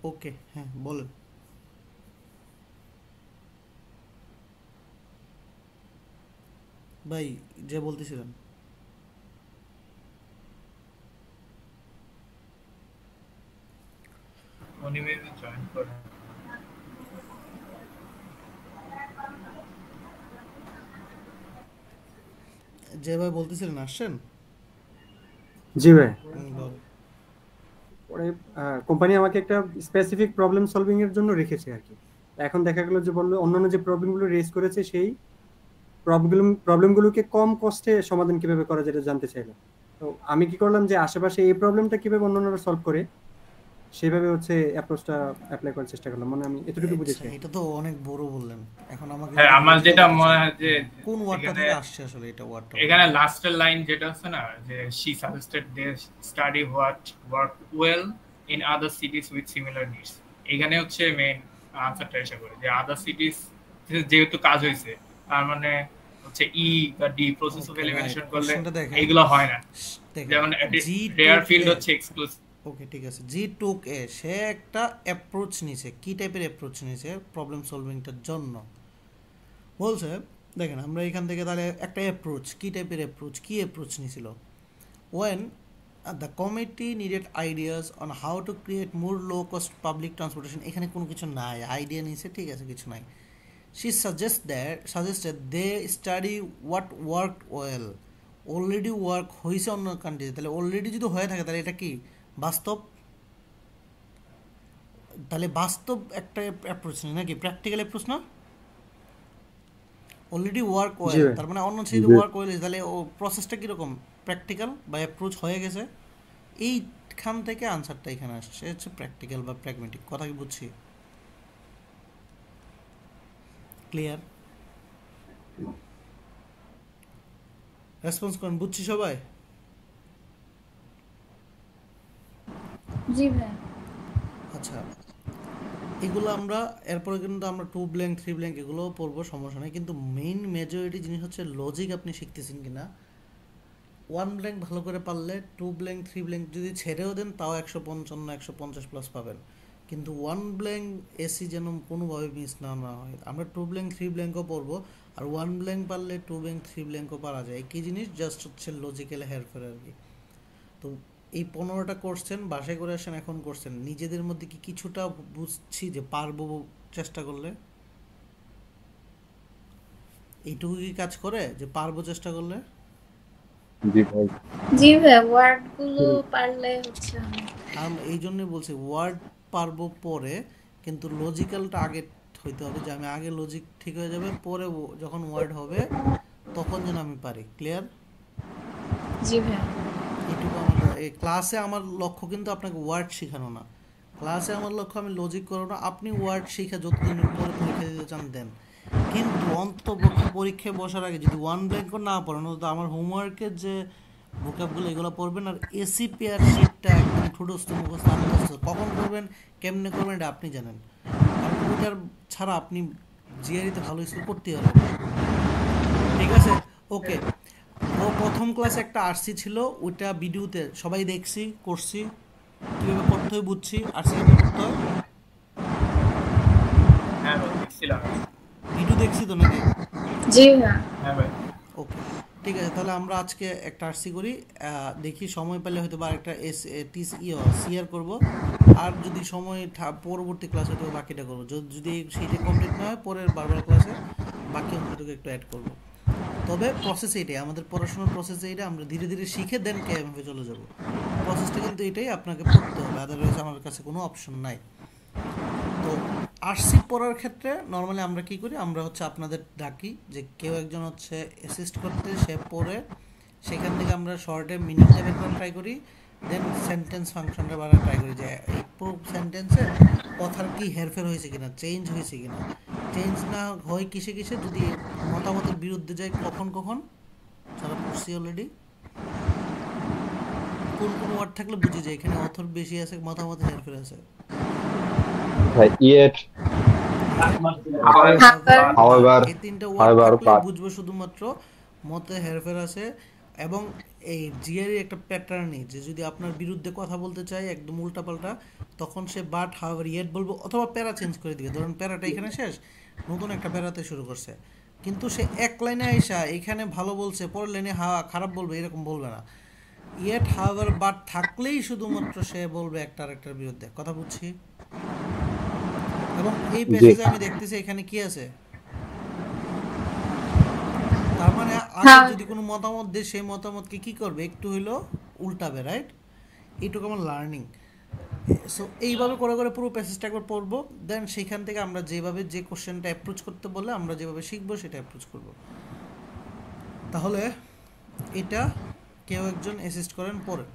ওকে, হ্যাঁ বলেন। ভাই, যে বলতেছিলেন। উনি মেবি জয়েন করেন। যে ভাই বলতেছিলেন, আসছেন? জি ভাই। বল। পরে কোম্পানি আমাকে একটা স্পেসিফিক প্রবলেম সলভিং এর জন্য রেখেছে আর কি। এখন দেখা গেল যে বললো অন্যান্য যে প্রবলেমগুলো রেজ করেছে সেই প্রবলেমগুলোকে কম কষ্টে সমাধান কিভাবে করা যায় এটা জানতে চাইলো। তো আমি কি করলাম যে আশেপাশে এই প্রবলেমটা কিভাবে অন্যান্যরা সলভ করে সেভাবে হচ্ছে অ্যাপ্রোচটা অ্যাপ্লাই করার চেষ্টা করলাম। মানে আমি এতটুকু বুঝেছি। আচ্ছা, এটা তো অনেক বড় বললেন। এখন আমাকে হ্যাঁ, যদি আমার বুঝিয়ে যেটা বলতে মনে চান, হয় যে কোন ওয়ার্ডটা এখানে থেকে আসছে আসলে এটা ওয়ার্ডটা? এখানে লাস্টের লাইন যেটা আছে না, যে she suggested they study what work well in other cities with similar needs. এখানে হচ্ছে মেইন আনসারটা এসে করে যে আদার সিটিজ যেহেতু কাজ হয়েছে, তার মানে হচ্ছে ই বা D process of Okay, elimination right. করলে Questionটা দেখেন। এইগুলো হয় না। দেখেন, যেমন G rare took field A। হচ্ছে এক্সক্লুসিভ। ওকে, ঠিক আছে। জি টুক এ, সে একটা অ্যাপ্রোচ নিছে। কি টাইপের অ্যাপ্রোচ নিছে প্রবলেম সলভিংটার জন্য? বলছে দেখেন, আমরা এখান থেকে তাহলে একটা অ্যাপ্রোচ, কি টাইপের অ্যাপ্রোচ, কি অ্যাপ্রোচ নিছিল? When the committee needed ideas on how to create more low cost public transportation. এখানে কোনো কিছু নাই, আইডিয়া নিছে, ঠিক আছে, কিছু নাই। She suggested they study what worked well. Already work হয়েছে অন্য কান্ট্রিতে, তাহলে অলরেডি যদি হয়ে থাকে তাহলে এটা কি বাস্তব? তাহলে বাস্তব একটা অ্যাপ্রোচ নেই নাকি, প্র্যাকটিক্যাল অ্যাপ্রোচ না? অলরেডি ওয়ার্ক জি ওয়েল, ভাই। তার মানে অন্য যদি ওয়ার্ক ওয়েল, তাহলে ও প্রসেসটা কীরকম, প্র্যাকটিক্যাল বা অ্যাপ্রোচ হয়ে গেছে। এইখান থেকে আনসারটা এখানে আসছে, হচ্ছে প্র্যাকটিক্যাল বা প্র্যাগমেটিক। কথা কি বুঝছি? ক্লিয়ার? রেসপন্স করেন, বুঝছি সবাই? জি ভাই। আচ্ছা, এগুলো আমরা এরপরে কিন্তু আমরা 2 ব্ল্যাঙ্ক 3 ব্ল্যাঙ্ক এগুলোও পড়বো, সমস্যা নেই, কিন্তু মেইন মেজরিটি জিনিস হচ্ছে লজিক আপনি শিখতেছেন কিনা। 1 ব্ল্যাঙ্ক ভালো করে পারলে 2 ব্ল্যাঙ্ক 3 ব্ল্যাঙ্ক যদি ছেড়েও দেন তাও 155 150 প্লাস পাবেন, কিন্তু 1 ব্ল্যাঙ্ক এসি যেন কোনোভাবে মিস না হয়। আমরা 2 ব্ল্যাঙ্ক 3 ব্ল্যাঙ্কও পড়বো, আর 1 ব্ল্যাঙ্ক পারলে 2 ব্ল্যাঙ্ক 3 ব্ল্যাঙ্কও পারা যায়। একই জিনিস, জাস্ট হচ্ছে লজিক্যাল হেরফের আর কি। তো এই 15টা কোশ্চেন বাসায় করে আসেন, এখন কোশ্চেন নিজেদের মধ্যে কি কিছুটা বুঝছি যে পারবো চেষ্টা করলে? এইটুকু কি কাজ করে যে পারবো চেষ্টা করলে? জি ভাই। জি ভাই, ওয়ার্ড গুলো পারলে হচ্ছে আমি এই জন্যই বলছি ওয়ার্ড পারবো পরে, কিন্তু লজিক্যালটা আগে হইতে হবে, যে আমি আগে লজিক ঠিক হয়ে যাবে, পরে যখন ওয়ার্ড হবে তখন যেন আমি পারি। ক্লিয়ার? জি ভাই। এইটুকু আমাদের এই ক্লাসে আমার লক্ষ্য কিন্তু আপনাকে ওয়ার্ড শেখানো না, ক্লাসে আমার লক্ষ্য আমি লজিক করবো না। আপনি ওয়ার্ড শিখে যতদিন পরে পরীক্ষা দিতে চান দেন, কিন্তু অন্তপক্ষে পরীক্ষায় বসার আগে যদি 1 ব্ল্যাঙ্ক না পড়েন, তো আমার হোমওয়ার্কের যে ভোকাবগুলো এগুলো পড়বেন, আর এসি পেয়ার শিটটা একদম ঠুডস্থ মুখস্থ আন্তস্থ কখন করবেন কেমনে করবেন এটা আপনি জানেন, কারণ ওইটার ছাড়া আপনি জিআরইতে ভালো স্কোর করতে পারবেন। ঠিক আছে, ওকে। ও প্রথম ক্লাসে একটা আরসি ছিল, ওইটা ভিডিওতে সবাই দেখছি, করছি, কীভাবে করতে হয় বুঝছি। আরসি করতে হয়, হ্যাঁ ভাই দেখছিলাম। ভিডিও দেখছি তো নাকি? জি ভাই। হ্যাঁ ভাই। ওকে, ঠিক আছে, তাহলে আমরা আজকে একটা আরসি করি, দেখি সময় পেলে হয়তো বা একটা সিআর করব, আর যদি সময় পরবর্তী ক্লাসে হয়তো বাকিটা করবো, যদি সেইটা কমপ্লিট না হয় পরের বারবার ক্লাসে বাকি অঙ্কটুকু একটু অ্যাড করবো। তবে প্রসেস এইটাই, আমাদের পড়াশোনার প্রসেস এইটা, আমরা ধীরে ধীরে শিখে দেন কেএমএফে চলে যাব। প্রসেসটা কিন্তু এটাই, আপনাকে পড়তে হবে, আদারওয়াইজ আমার কাছে কোনো অপশন নাই। তো আরসি পড়ার ক্ষেত্রে নর্মালি আমরা কি করি, আমরা হচ্ছে আপনাদের ডাকি যে কেউ একজন হচ্ছে অ্যাসিস্ট করতে, সে পড়ে, সেখান থেকে আমরা শর্টে মিনিংটা বের করার ট্রাই করি, দেন সেন্টেন্স ফাংশনটা বাড়ার ট্রাই করি, যে এই পুরো সেন্টেন্সে কথার কি হেরফের হয়েছে কিনা, চেঞ্জ হয়েছে কিনা, চেঞ্জ না হয় কিসে কিসে, যদি মতামতের বিরুদ্ধে যায় কখন কখন, যারা পড়ছি অলরেডি, কোন কোন ওয়ার্ড থাকলে বুঝে যায় এখানে অথর বেশি আছে, মতামতের হেরফের আছে। ভাই ইয়েট, however, এই তিনটা ওয়ার্ড থাকলে বুঝবো শুধুমাত্র মতে হেরফের আছে। এবং এই জিআরই একটা প্যাটার্নই, যে যদি আপনার বিরুদ্ধে কথা বলতে চাই একদম উল্টাপাল্টা, তখন সে বাট হাওয়ার ইয়েট বলবো, অথবা প্যারা চেঞ্জ করে দিবে। ধরুন প্যারাটা এখানে শেষ, নতুন একটা প্যারাতে শুরু করছে, কিন্তু সে এক লাইনে আইসা এখানে ভালো বলছে, পরের লাইনে খারাপ বলবে, এরকম বলবে না। ইয়েট হাওয়ার বাট থাকলেই শুধুমাত্র সে বলবে একটা আরেকটার বিরুদ্ধে। কথা বুঝছি? এবং এই প্যাসেজে আমি দেখতেছি এখানে কি আছে, তার মানে আগে যদি কোনো মতামত দেয়, সেই মতামতকে কি করবে, একটু হইলো উল্টাবে, রাইট? এইটুকু আমার লার্নিং। সো এইভাবে করে করে পুরো প্যাসেজটা একবার পড়বো, দেন সেইখান থেকে আমরা যেভাবে যে কোশ্চেনটা অ্যাপ্রোচ করতে বললে আমরা যেভাবে শিখবো সেটা অ্যাপ্রোচ করব। তাহলে এটা কেউ একজন অ্যাসিস্ট করেন, পড়েন।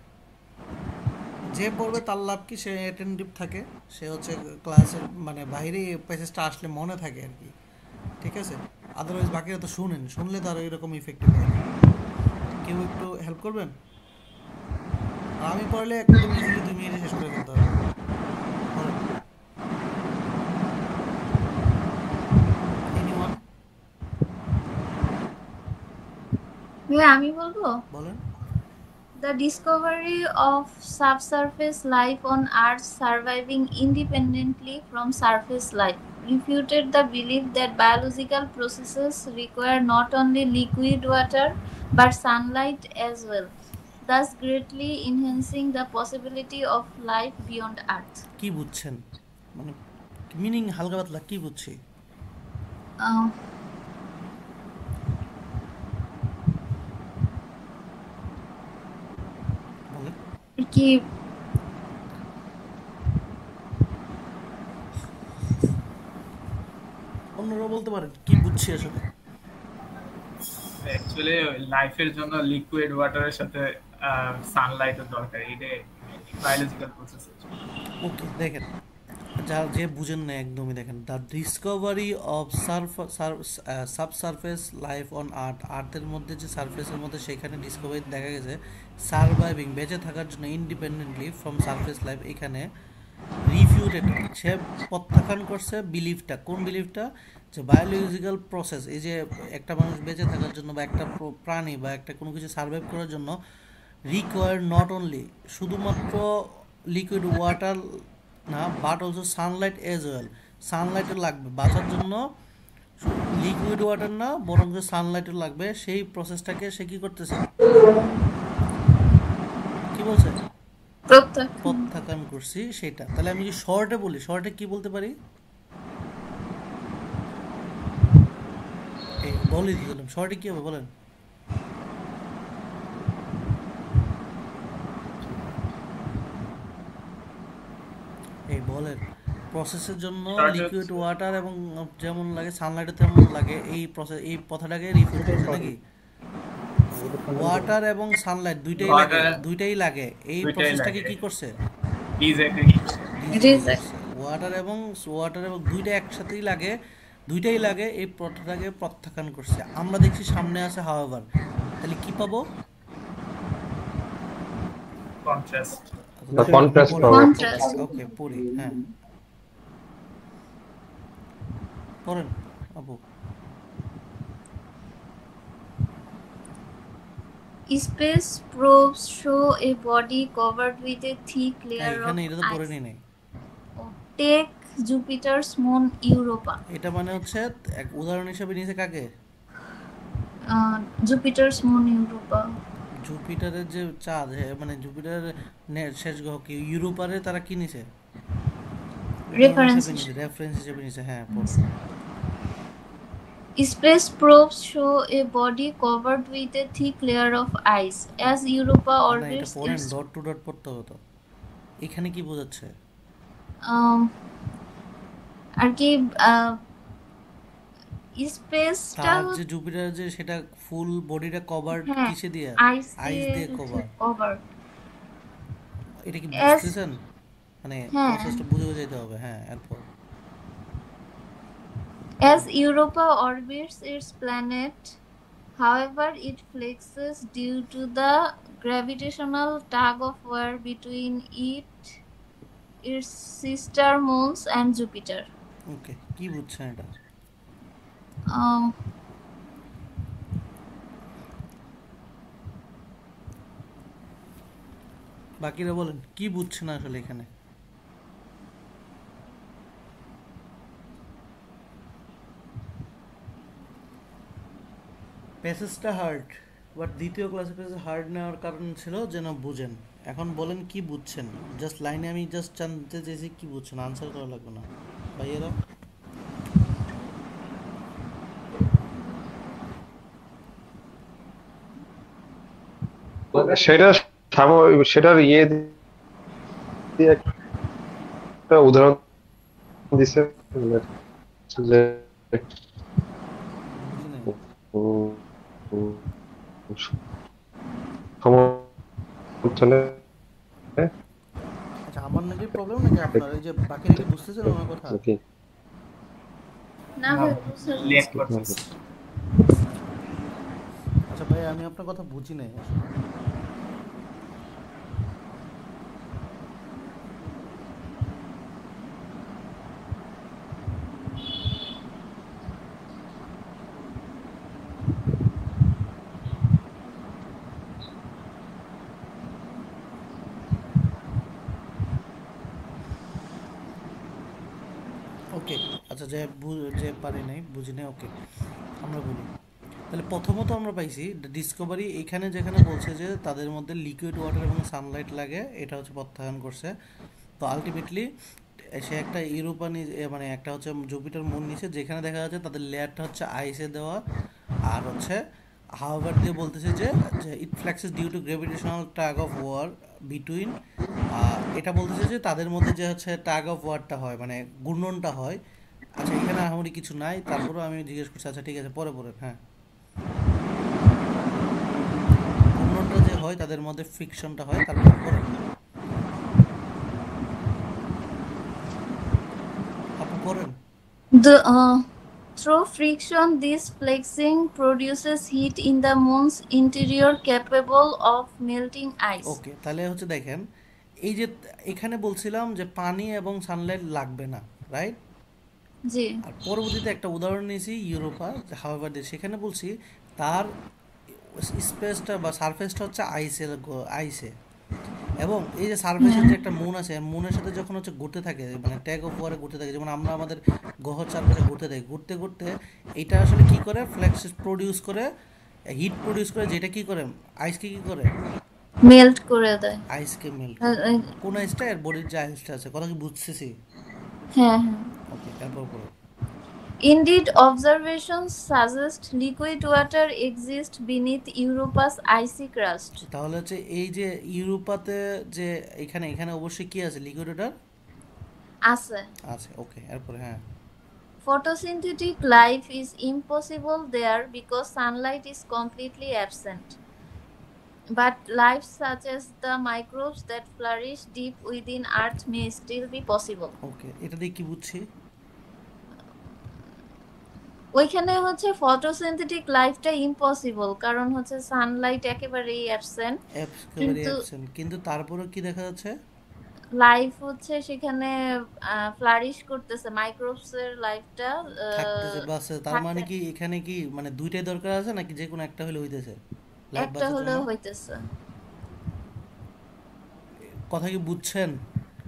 যে পড়বে তার লাভ কি, সে অ্যাটেন্টিভ থাকে, সে হচ্ছে ক্লাসের মানে বাইরে প্যাসেজটা আসলে মনে থাকে আর কি। ঠিক আছে, আদারওয়াইজ বাকিরা তো শুনেন, শুনলে তো আর এরকম ইফেক্টিভ হয়। কেউ একটু হেল্প করবেন? আর আমি পড়লে একদম ইজিলি 2 মিনিটে শেষ করে ফেলতে হবে। এনিওয়ান? আমি বলবো, বলেন। The discovery of subsurface life on Earth surviving independently from surface life refuted the belief that biological processes require not only liquid water but sunlight as well, thus greatly enhancing the possibility of life beyond Earth. কি বুঝছেন, মানে meaning হালকা পাতলা কি বুঝছি? কি অন্যরা বলতে পারেন কি বুঝছি আসলে? অ্যাকচুয়ালি লাইফের জন্য লিকুইড ওয়াটারের সাথে সানলাইটের দরকার, এটা বায়োলজিক্যাল প্রসেস। ওকে, দেখেন যার যে বুঝেন না একদমই, দেখেন the discovery of subsurface life on আর্থের মধ্যে যে সারফেসের মধ্যে সেখানে ডিসকভারি দেখা গেছে সারভাইভিং বেঁচে থাকার জন্য ইন্ডিপেন্ডেন্টলি ফ্রম সারফেস লাইফ, এখানে রিফিউটেড সে প্রত্যাখ্যান করছে বিলিফটা। কোন বিলিফটা? যে বায়োলজিক্যাল প্রসেস, এই যে একটা মানুষ বেঁচে থাকার জন্য বা একটা প্রাণী বা একটা কোনো কিছু সার্ভাইভ করার জন্য রিকোয়ার নট অনলি শুধুমাত্র লিকুইড ওয়াটার না, but also sunlight as well. সানলাইটও লাগবে বাঁচার জন্য, লিকুইড ওয়াটার না বরং যে সানলাইটও লাগবে। সেই প্রসেসটাকে সে কি করতেছে, কি বলছে, প্রত্যাখ্যান করছি সেটা। তাহলে আমি যদি শর্টে বলি, শর্টে কি বলতে পারি? এই বলে দিলাম, শর্টে কি হবে বলেন? এই বলেন প্রসেসের জন্য লিকুইড ওয়াটার এবং যেমন লাগে সানলাইটে তেমন লাগে, এই প্রসেস, এই কথাটাকে রিফিউট করছে নাকি? ওয়াটার এবং সানলাইট দুইটাই লাগে এই প্রসেসটাকে কি করছে? ওয়াটার এবং দুইটা একসাথেই লাগে, দুইটাই লাগে, এই প্রথাটাকে প্রত্যাখ্যান করছে। আমরা দেখছি সামনে আছে হাওয়াভার, তাহলে কি পাবো? কন্ট্রাস্ট। ওকে পড়ি, হ্যাঁ পড়েন আপু। Space probes show a body covered with a thick layer of এখানে এটা তো পড়ে ice. নেই। Take Jupiter's moon Europa. এটা মানে হচ্ছে এক উদাহরণ হিসেবে নিয়েছে কাকে? Jupiter's moon Europa. জুপিটারের যে চাঁদ, মানে জুপিটারের শেষ গ্রহ কি ইউরোপারে, তারা কি নিছে? রেফারেন্স হিসেবে নিছে, হ্যাঁ। Space probes show a body covered with a thick layer of ice as Europa orbits its dot two dot পড়তে হতো। এখানে কি বোঝাচ্ছে? আর কি স্পেসটা যে জুপিটার যে সেটা ফুল বডিটা কভারড কিসে দিয়ে? আইস দিয়ে কভার। এটা কি বুঝতেছেন? মানে প্রসেসটা বুঝে যেতে হবে, হ্যাঁ। এরপর As Europa orbits its planet, however, it flexes due to the gravitational tug of war between its sister moons and Jupiter. ওকে, কি বুঝছেন এটা? বাকিরা বলেন কি বুঝছেন আসলে এখানে? প্যাসেজটা হার্ড, বাট দ্বিতীয় ক্লাসে প্যাসেজ হার্ড নেওয়ার কারণ ছিল যেন বুঝেন। এখন বলেন কি বুঝছেন? জাস্ট লাইনে আমি জাস্ট জানতে চাইছি কি বুঝছেন, আনসার করা লাগবে না ভাইয়েরা। সেটার ইয়ে দিয়ে একটা উদাহরণ দিছে যে আচ্ছা, আমার নাকি প্রবলেম নাকি আপনার? এই যে বাকিরা কি বুঝতেছেন আমার কথা? না ভাই বুঝছি। আচ্ছা ভাই, আমি আপনার কথা বুঝি নাই। ওকে, আচ্ছা, যে পারি নাই, বুঝি নাই, ওকে আমরা বলি। তাহলে প্রথমত আমরা পাইছি ডিসকভারি এখানে যেখানে বলছে যে তাদের মধ্যে লিকুইড ওয়াটার এবং সানলাইট লাগে, এটা হচ্ছে প্রত্যাখ্যান করছে। তো আলটিমেটলি সে একটা ইউরোপা মানে একটা হচ্ছে জুপিটার মুন নিচে, যেখানে দেখা যাচ্ছে তাদের লেয়ারটা হচ্ছে আইসে দেওয়া, আর হচ্ছে হাওয়ার দিয়ে বলতেছে যে it flexes due to gravitational tug of war between. এটা বলতেছে যে তাদের মধ্যে যে হচ্ছে টাগ অফ ওয়ারটা হয়, মানে ঘূর্ণনটা হয়। আচ্ছা, এখানে আহামরি কিছু নাই, তারপরেও আমি জিজ্ঞেস করছি। আচ্ছা ঠিক আছে, পরে হ্যাঁ, ঘূর্ণনটা যে হয় তাদের মধ্যে ফ্রিকশনটা হয়, তারপরে Through friction, this flexing produces heat in the moon's interior capable of melting ice. ওকে, তাহলে হচ্ছে দেখেন এই যে এখানে বলছিলাম যে পানি এবং সানলাইট লাগবে না, রাইট? জি আর পরবর্তীতে একটা উদাহরণ নিয়েছি ইউরোপা হাওয়ার দিয়ে, সেখানে বলছি তার স্পেসটা বা সারফেসটা হচ্ছে আইসে, এবং এই যে সারফেসের যে একটা মুন আছে, মুনের সাথে যখন হচ্ছে ঘুরতে থাকে, মানে ট্যাগ অফ ওয়ারে ঘুরতে থাকে, যেমন আমরা আমাদের গ্রহর চারপাশে ঘুরতে থাকি, ঘুরতে ঘুরতে এটা আসলে কি করে ফ্ল্যাক্স প্রডিউস করে, হিট প্রডিউস করে, যেটা কি করে আইসকে কি করে, মেল্ট করে দেয়। আইসকে মেল্ট। কোন আইসটা? এর বডির যে আইসটা আছে, কথা কি বুঝতেছি? হ্যাঁ হ্যাঁ। ওকে, তারপর করো। Indeed, observations suggest liquid water exists beneath Europa's icy crust. তাহলে হচ্ছে এই যে ইউরোপাতে যে এখানে এখানে অবশ্যই কি আছে, লিকুইড ওয়াটার আছে। আছে। ওকে, এরপর হ্যাঁ, Photosynthetic life is impossible there because sunlight is completely absent. But life such as the microbes that flourish deep within Earth may still be possible. ওকে, এটা দিয়ে কি বুঝছি? ওইখানে হচ্ছে ফটোসিনথেটিক লাইফটা ইম্পসিবল, কারণ হচ্ছে সানলাইট একেবারেই অ্যাবসেন্ট, কিন্তু তারপরে কি দেখা যাচ্ছে, লাইফ হচ্ছে সেখানে ফ্লারিশ করতেছে, মাইক্রোবস এর লাইফটা থাকতেছে। বাস, তার মানে কি এখানে কি মানে দুইটাই দরকার আছে নাকি যে কোনো একটা হলে হইতেছে? একটা হলেও হইতেছে। কথা কি বুঝছেন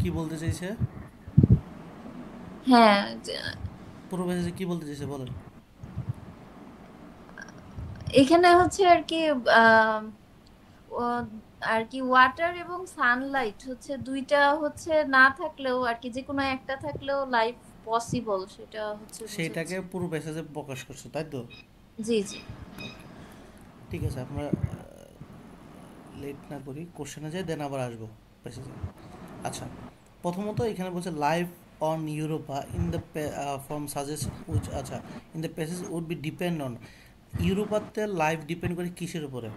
কি বলতে চাইছে? হ্যাঁ, পুরো মেসেজে কি বলতে চাইছে বলেন। এখানে হচ্ছে আর কি ওয়াটার এবং সানলাইট হচ্ছে দুইটা হচ্ছে না থাকলেও আর কি যে কোনো একটা থাকলেও লাইফ পসিবল, সেটা হচ্ছে সেটাকে পুরো মেসেজে প্রকাশ করছে, তাই তো? জি জি, ঠিক আছে, আমরা লেট না করি, কোশ্চেনে যাই, দেন আবার আসবো মেসেজে। আচ্ছা, প্রথমত এখানে বলছে life on Europa in the from suggest which আচ্ছা in the passage would be depend on, ইউরোপাতে লাইফ ডিপেন্ড করে কিসের উপরে?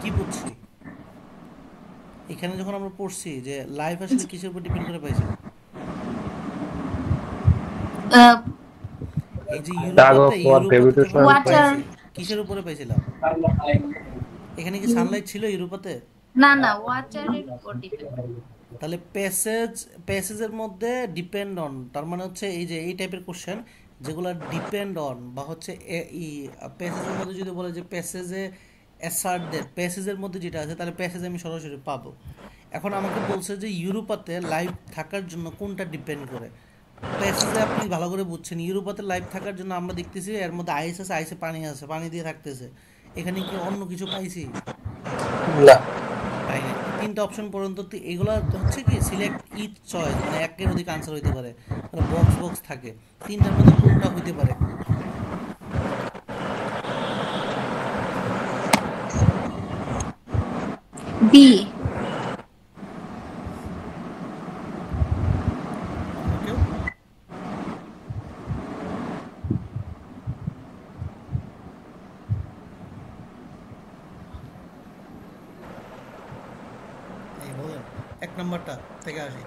কি বুঝছি এখানে যখন আমরা পড়ছি যে লাইফ আসলে কিসের উপর ডিপেন্ড করে পাইছে? এই যে ইউরোপাতে কিসের উপরে পাইছিলাম? এখানে কি সানলাইট ছিল ইউরোপাতে? না না, ওয়াটারের উপর ডিপেন্ড। তাহলে প্যাসেজের মধ্যে ডিপেন্ড অন, তার মানে হচ্ছে এই যে এই টাইপের কোশ্চেন যেগুলো ডিপেন্ড অন বা হচ্ছে প্যাসেজের মধ্যে যদি বলে যে প্যাসেজে অ্যাসার্ট দ্যাট, প্যাসেজের মধ্যে যেটা আছে তাহলে প্যাসেজে আমি সরাসরি পাবো। এখন আমাকে বলছে যে ইউরোপাতে লাইফ থাকার জন্য কোনটা ডিপেন্ড করে? প্যাসেজে আপনি ভালো করে বুঝছেন, ইউরোপাতে লাইফ থাকার জন্য আমরা দেখতেছি এর মধ্যে আইস আছে, আইসে পানি আছে, পানি দিয়ে থাকতেছে। এখানে কি অন্য কিছু পাইছি? না, পাই না। তিনটা অপশন পর্যন্ত এগুলো হচ্ছে কি সিলেক্ট ইচ চয়েস, মানে একের অধিক আনসার হইতে পারে, বক্স থাকে, তিনটার মধ্যে কোনটা হইতে পারে? বি। এক নম্বরটা থেকে আসি,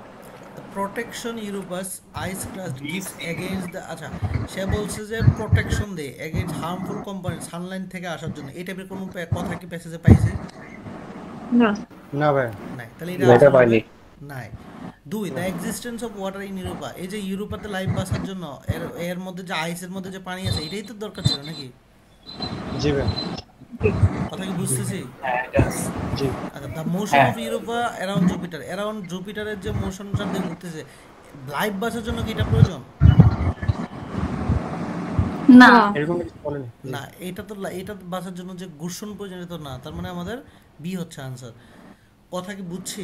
protection Europa's ice class gives against the, আচ্ছা সে বলছে যে প্রোটেকশন দেয় এগেইনস্ট হার্মফুল কম্পোনেন্ট সানলাইট থেকে আসার জন্য। এই টাইপের কোনো কথা কি প্যাসেজে পাইছি? না না ভাই, নাই। তাহলে এটা পাইনি। নাই। দুই, the existence of water in Europa, এই যে ইউরোপাতে লাইফ বাঁচার জন্য এর মধ্যে যে আইসের মধ্যে যে পানি আছে এটাই তো দরকার ছিল নাকি? জি ভাই, কথা কি বুঝতেছি? জি। আচ্ছা, the motion of Europa around Jupiter, around জুপিটারের যে মোশনটা দিয়ে ঘুরতেছে, লাইফ বাঁচার জন্য কি এটা প্রয়োজন? না, এরকম কিছু বলেনি। না, এটা তো এটা বাঁচার জন্য যে ঘর্ষণ প্রয়োজন এটা তো না, তার মানে আমাদের বি হচ্ছে আনসার। কথা কি বুঝছি?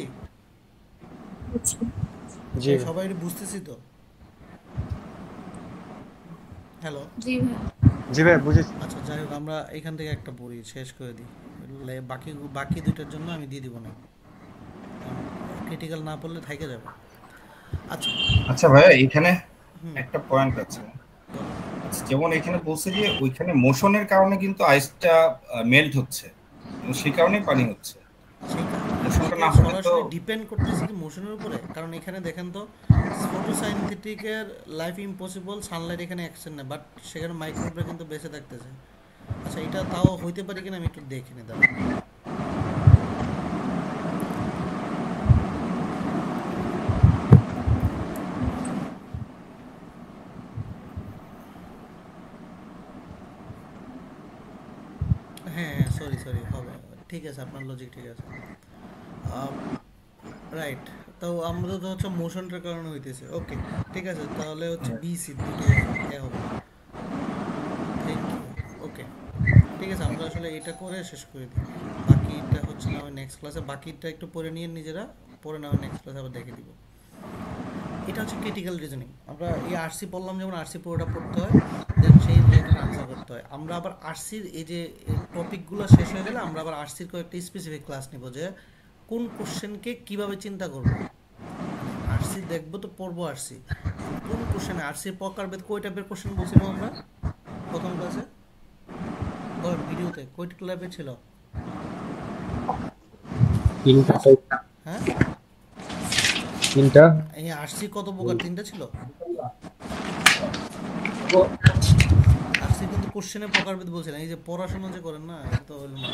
জি সবাই বুঝতেছি তো? হ্যালো, জি ভাই। জি ভাই, বুঝেছি। আচ্ছা যাই হোক, আমরা এখান থেকে একটা পড়ি শেষ করে দিই, বাকি দুইটার জন্য আমি দিয়ে দিব না, ক্রিটিক্যাল না পড়লে থেকে যাবে। আচ্ছা আচ্ছা ভাইয়া, এখানে একটা পয়েন্ট আছে। আচ্ছা, যেমন এখানে বলছে যে ওইখানে মোশনের কারণে কিন্তু আইসটা মেল্ট হচ্ছে এবং সেই কারণেই পানি হচ্ছে। মোশনটা না হলে তো সরাসরি ডিপেন্ড করতেছে কি মোশনের উপরে, কারণ এখানে দেখেন তো ফটোসাইনথেটিকের লাইফ ইম্পসিবল, সানলাইট এখানে অ্যাকশন নেই, বাট সেখানে মাইক্রোবরা কিন্তু বেঁচে থাকতেছে। আচ্ছা এটা তাও হইতে পারে কিনা আমি একটু দেখে নিই দাঁড়ান। হ্যাঁ সরি হবে, ঠিক আছে আপনার লজিক ঠিক আছে, রাইট। তো আমরা তো হচ্ছে মোশনটার কারণে হইতেছে, ওকে ঠিক আছে, তাহলে হচ্ছে বিসি দুটো এ হবে, থ্যাংক ইউ, ওকে ঠিক আছে। আমরা আসলে এটা করে শেষ করে দিই, বাকিটা হচ্ছে না নেক্সট ক্লাসে, বাকিটা একটু পড়ে নিয়ে নিজেরা, পড়ে না নেক্সট ক্লাসে আবার দেখে দিব। এটা হচ্ছে ক্রিটিক্যাল রিজনিং। আমরা এই আরসি পড়লাম, যেমন আরসি পুরোটা পড়তে হয়, দেন সেই রিলেটেড আনসার করতে হয়। আমরা আবার আরসির এই যে টপিকগুলো শেষ হয়ে গেলে আমরা আবার আরসির কয়েকটা স্পেসিফিক ক্লাস নিব, যে কোন কোশ্চেনকে কিভাবে চিন্তা করব। আরসি দেখবো তো পড়বো আরসি, কোন কোশ্চেনে আরসির প্রকারভেদ কয় টাইপের কোশ্চেন বলছিলাম আমরা প্রথম ক্লাসে, বল ভিডিওতে কয় টাইপের ছিল? হ্যাঁ তিনটা। এই আরসি কত প্রকার? তিনটা ছিল। আরসি কিন্তু কোশ্চেনের প্রকারভেদ বলছিলাম, এই যে পড়াশোনা যে করেন না, এটা তো হলো না।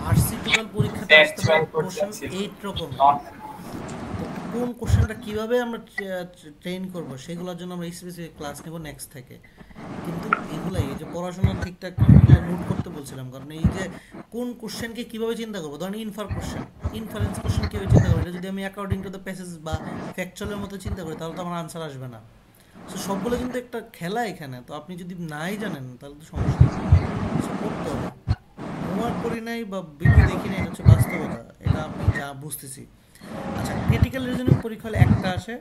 আরসি টোটাল পরীক্ষাতে আসতে পারে কোশ্চেন 8 রকম। কোন কোশ্চেনটা কিভাবে আমরা ট্রেন করব সেগুলোর জন্য আমরা স্পেসিফিক ক্লাস নেব নেক্সট থেকে। কিন্তু এগুলাই এই যে পড়াশোনা ঠিকঠাক নোট করতে বলছিলাম, কারণ এই যে কোন কোশ্চেনকে কিভাবে চিন্তা করবো, ধরেন ইনফারেন্স কোশ্চেন কিভাবে চিন্তা করবো, এটা যদি আমি অ্যাকর্ডিং টু দ্য প্যাসেজ বা ফ্যাকচুয়ালের মতো চিন্তা করি তাহলে তো আমার আনসার আসবে না। সো সবগুলো কিন্তু একটা খেলা এখানে, তো আপনি যদি নাই জানেন তাহলে তো সমস্যা করতে হবে। হোমওয়ার্ক করি নাই বা ভিডিও দেখি নাই, এটা হচ্ছে বাস্তবতা, এটা আমি যা বুঝতেছি। আচ্ছা ক্রিটিক্যাল রিজনিং পরীক্ষা হলে একটা আসে,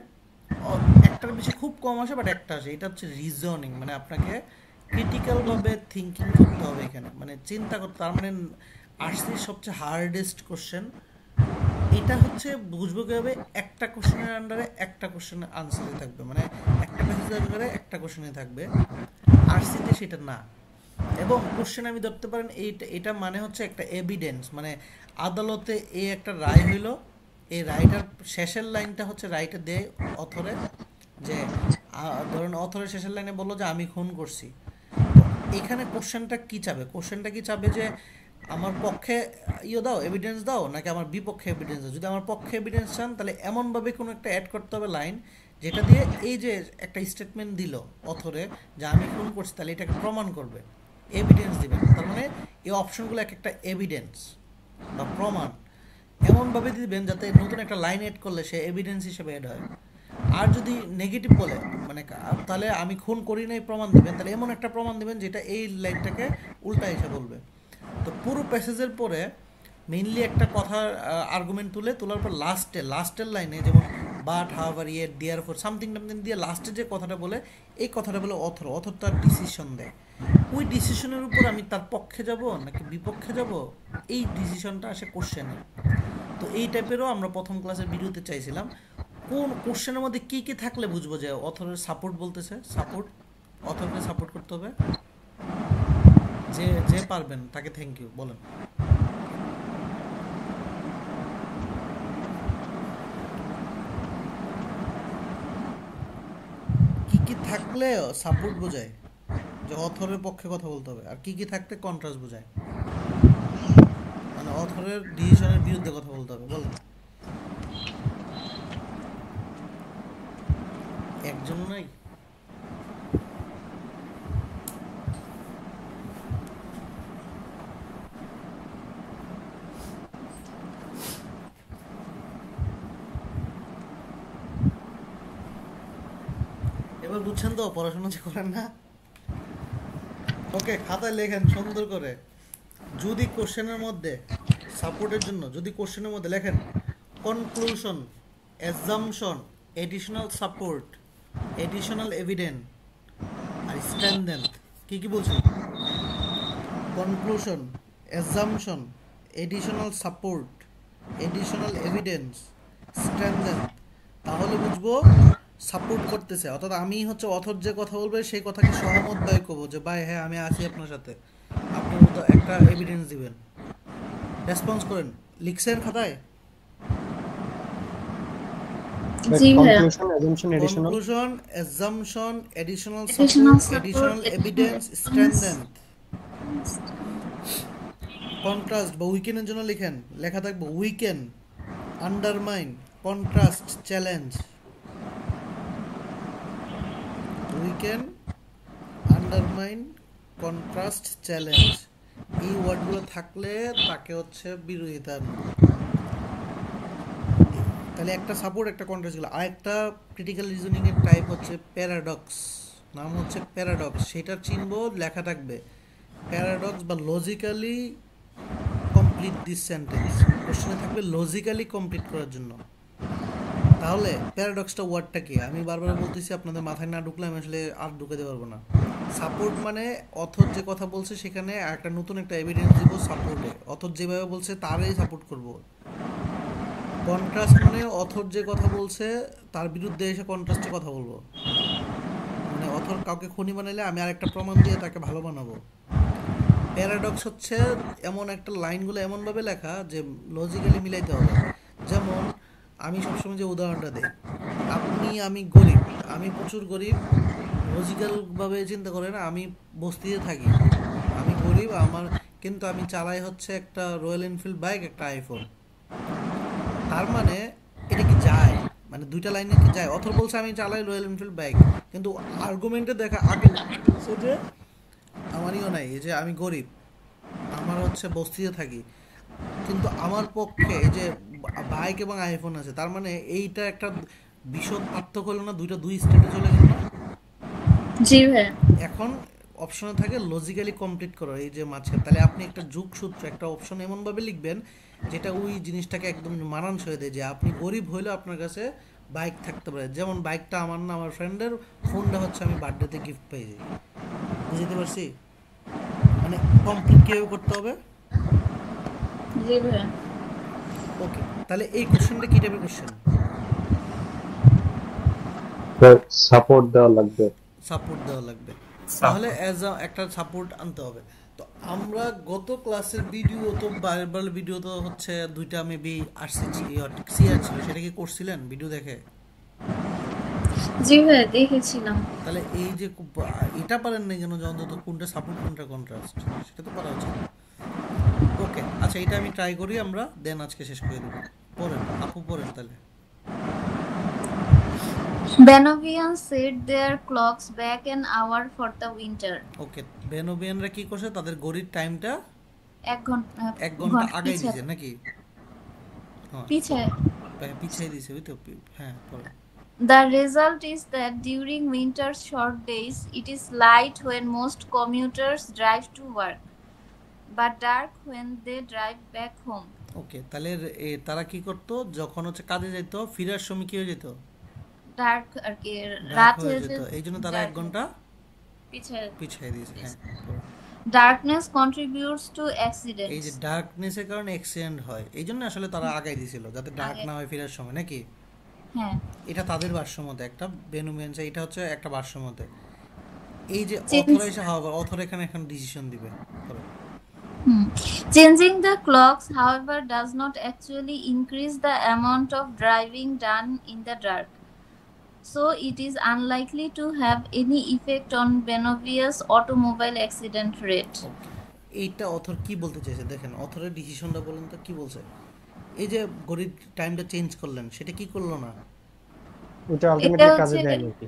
একটার বেশি খুব কম আসে, বাট একটা আসে, এটা হচ্ছে রিজনিং, মানে আপনাকে ক্রিটিক্যালভাবে থিঙ্কিং করতে হবে এখানে, মানে চিন্তা করতে। তার মানে আরসির সবচেয়ে হার্ডেস্ট কোশ্চেন এটা হচ্ছে বুঝবো কীভাবে, একটা কোশ্চেনের আন্ডারে একটা কোশ্চেনের আনসারই থাকবে, মানে একটা প্যাসেজের আন্ডারে একটা কোশ্চেনই থাকবে। আরসিতে সেটা না, এবং কোশ্চেন আমি ধরতে পারেন এটা মানে হচ্ছে একটা এভিডেন্স, মানে আদালতে এই একটা রায় হইলো, এই রায়টার শেষের লাইনটা হচ্ছে রায়টা দেয় অথরে, যে ধরেন অথরের শেষের লাইনে বললো যে আমি খুন করছি। এখানে কোশ্চেনটা কি চাবে, যে আমার পক্ষে দাও এভিডেন্স দাও, নাকি আমার বিপক্ষে এভিডেন্স দাও। যদি আমার পক্ষে এভিডেন্স চান তাহলে এমনভাবে কোনো একটা অ্যাড করতে হবে লাইন, যেটা দিয়ে এই যে একটা স্টেটমেন্ট দিল অথরে যে আমি খুন করছি, তাহলে এটাকে প্রমাণ করবে, এভিডেন্স দিবেন। তার মানে এই অপশনগুলো এক একটা এভিডেন্স বা প্রমাণ, এমনভাবে দিবেন যাতে নতুন একটা লাইন অ্যাড করলে সে এভিডেন্স হিসেবে অ্যাড হয়। আর যদি নেগেটিভ বলে, মানে তাহলে আমি খুন করি নাই প্রমাণ দিবেন, তাহলে এমন একটা প্রমাণ দিবেন যেটা এই লাইনটাকে উল্টা এসে বলবে। তো পুরো প্যাসেজের পরে মেইনলি একটা কথার আর্গুমেন্ট তোলার পর লাস্টের লাইনে, যেমন but however yet therefore something দিয়ে লাস্টে যে কথাটা বলে, এই কথাটা বলে অথর তার ডিসিশন দেয়। ওই ডিসিশনের উপর আমি তার পক্ষে যাব নাকি বিপক্ষে যাব, এই ডিসিশনটা আসে কোশ্চেনে। তো এই টাইপেরও আমরা প্রথম ক্লাসের ভিডিওতে চাইছিলাম কোন কোশ্চেনের মধ্যে কি কি থাকলে বুঝবো যে অথরের সাপোর্ট বলতেছে, অথরকে সাপোর্ট করতে হবে। যে পারবেন তাকে থ্যাংক ইউ বলেন। কি কি থাকলে সাপোর্ট বোঝায়, যে অথরের পক্ষে কথা বলতে হবে, আর কি কি থাকতে কন্ট্রাস্ট বোঝায়, মানে অথরের ডিসিশনের বিরুদ্ধে কথা বলতে হবে, বলেন। একজন নাই? এবার বুঝছেন তো পড়াশোনা যে করেন না। ওকে খাতায় লেখেন সুন্দর করে, যদি কোশ্চেনের মধ্যে সাপোর্টের জন্য যদি কোশ্চেনের মধ্যে লেখেন conclusion, assumption, additional support, additional evidence আর স্ট্রেনথেন। কি বলছেন? Conclusion, assumption, additional support, additional evidence, strengthen. তাহলে বুঝবো সাপোর্ট করতেছে, অর্থাৎ আমি হচ্ছে অথর যে কথা বলবে সেই কথাকে সহমত দায় করবো, যে ভাই হ্যাঁ আমি আছি আপনার সাথে, আপনি একটা এভিডেন্স দিবেন। রেসপন্স করেন, লিখছেন খাতায়? জি ভাইয়া। Conclusion assumption additional conclusion, assumption, additional Additional support, support, additional additional evidence, evidence. Strengthen. Contrast বা উইকেনের জন্য লিখেন, লেখা থাকবে weaken, undermine, contrast, challenge. Weaken, undermine, contrast, challenge, এই ওয়ার্ডগুলো থাকলে তাকে হচ্ছে বিরোধিতা। তাহলে একটা সাপোর্ট, একটা কন্ট্রাস্ট গেল। আর একটা ক্রিটিক্যাল রিজনিং এর টাইপ হচ্ছে প্যারাডক্স, নাম হচ্ছে প্যারাডক্স। সেটা চিনবো, লেখা থাকবে প্যারাডক্স বা লজিক্যালি কমপ্লিট দিস সেন্টেন্স। কোশ্চেনে থাকবে লজিক্যালি কমপ্লিট করার জন্য। তাহলে প্যারাডক্সটা ওয়ার্ডটা কি? আমি বারবার বলতেছি, আপনাদের মাথায় না ঢুকলে আমি আসলে আর ঢুকাতে পারবো না। সাপোর্ট মানে অথর যে কথা বলছে সেখানে একটা নতুন একটা এভিডেন্স দিব সাপোর্টে, অথর যেভাবে বলছে তারই সাপোর্ট করব। কন্ট্রাস্ট মানে অথর যে কথা বলছে তার বিরুদ্ধে এসে কন্ট্রাস্টে কথা বলবো। মানে অথর কাউকে খুনি বানাইলে আমি আরেকটা প্রমাণ দিয়ে তাকে ভালো বানাবো। প্যারাডক্স হচ্ছে এমন একটা লাইনগুলো এমনভাবে লেখা যে লজিক্যালি মিলাইতে হবে। যেমন আমি সবসময় যে উদাহরণটা দিই, আমি গরিব, আমি প্রচুর গরিব। লজিক্যালভাবে চিন্তা করেন, আমি বস্তিতে থাকি, আমি গরিব, কিন্তু আমি চালাই হচ্ছে একটা রয়্যাল এনফিল্ড বাইক, একটা আইফোন। তার মানে এটা কি যায়? মানে দুইটা লাইনে কি যায়? অথর বলছে আমি চালাই রয়্যাল এনফিল্ড বাইক, কিন্তু আর্গুমেন্টে দেখা আগে বলছে যে আমারইও নাই, এই যে আমি গরিব, আমার হচ্ছে বস্তিতে থাকি, কিন্তু আমার পক্ষে এই যে বাইক এবং আইফোন আছে। তার মানে এইটা একটা বিশদ পার্থক্য হলো না? দুই স্টেটে চলে গেল না? জি ভাইয়া। এখন অপশনে থাকে লজিক্যালি কমপ্লিট করো, এই যে মাঝখানে। তাহলে আপনি একটা যোগসূত্র, একটা অপশন এমনভাবে লিখবেন যেটা ওই জিনিসটাকে একদম মানানসই দেয় যে আপনি গরিব হইলেও আপনার কাছে বাইক থাকতে পারে। যেমন বাইকটা আমার না, আমার ফ্রেন্ডের, ফোনটা হচ্ছে আমি বার্থডেতে গিফট পেয়ে যাই। বুঝতে পারছি? মানে কমপ্লিট কীভাবে করতে হবে? জি ভাইয়া। ওকে, তাহলে এই কোশ্চেনটা কি টাইপের কোশ্চেন? সাপোর্ট দেওয়া লাগবে। সাপোর্ট দেওয়া লাগবে। তাহলে অ্যাজ একটা সাপোর্ট আনতে হবে। তো আমরা গত ক্লাসের ভিডিও তো বারবার ভিডিও তো হচ্ছে দুইটা মেবি আসছে, সিআর ছিল, সেটা কি করছিলেন ভিডিও দেখে? জি ভাইয়া দেখেছিলাম। তাহলে এই যে এটা পারেন না কেন, যে অন্তত কোনটা সাপোর্ট কোনটা কন্ট্রাস্ট, সেটা তো পারা উচিত। ওকে, আচ্ছা, এটা আমি ট্রাই করি আমরা, দেন আজকে শেষ করে দেবো। পড়েন আপু, পড়েন তাহলে। Benovians set their clocks back an hour for the winter. ওকে, বেনোভিয়ানরা কি করছে? তাদের ঘড়ির টাইমটা 1 ঘন্টা আগাই দিয়েছে নাকি? পিছিয়ে দিয়েছে, ওই তো। হ্যাঁ, পড়েন। The result is that during winter's short days, it is light when most commuters drive to work, but dark when they drive back home. ওকে, তাহলে তারা কি করতো? যখন হচ্ছে কাজে যেত, ফিরার সময় কি হয়ে যেত? ডার্ক আর কি, রাত হয়ে যেত। এই জন্য তারা 1 ঘন্টা পিছিয়ে দিয়েছে। হ্যাঁ, Darkness contributes to accidents. এই যে ডার্কনেসের কারণে অ্যাক্সিডেন্ট হয়, এই জন্য আসলে তারা আগাই দিয়েছিল যাতে ডার্ক না হয় ফিরার সময়, নাকি? হ্যাঁ, এটা তাদের ভাষ্যমতে, একটা বেনুমিয়ান, এটা হচ্ছে একটা ভাষ্যমতে। এই যে অথরাইজ হবে, অথর এখানে ডিসিশন দিবে। Changing the clocks, however, does not actually increase the amount of driving done in the dark, so it is unlikely to have any effect on Benovia's automobile accident rate. এইটা author কি বলতে চাইছে দেখেন, অথরের ডিসিশনটা বলেন তো কি বলছে। এই যে ঘড়ির টাইমটা চেঞ্জ করলেন, সেটা কি করলো না? এটা আলটিমেটলি কাজে দেয় নাকি?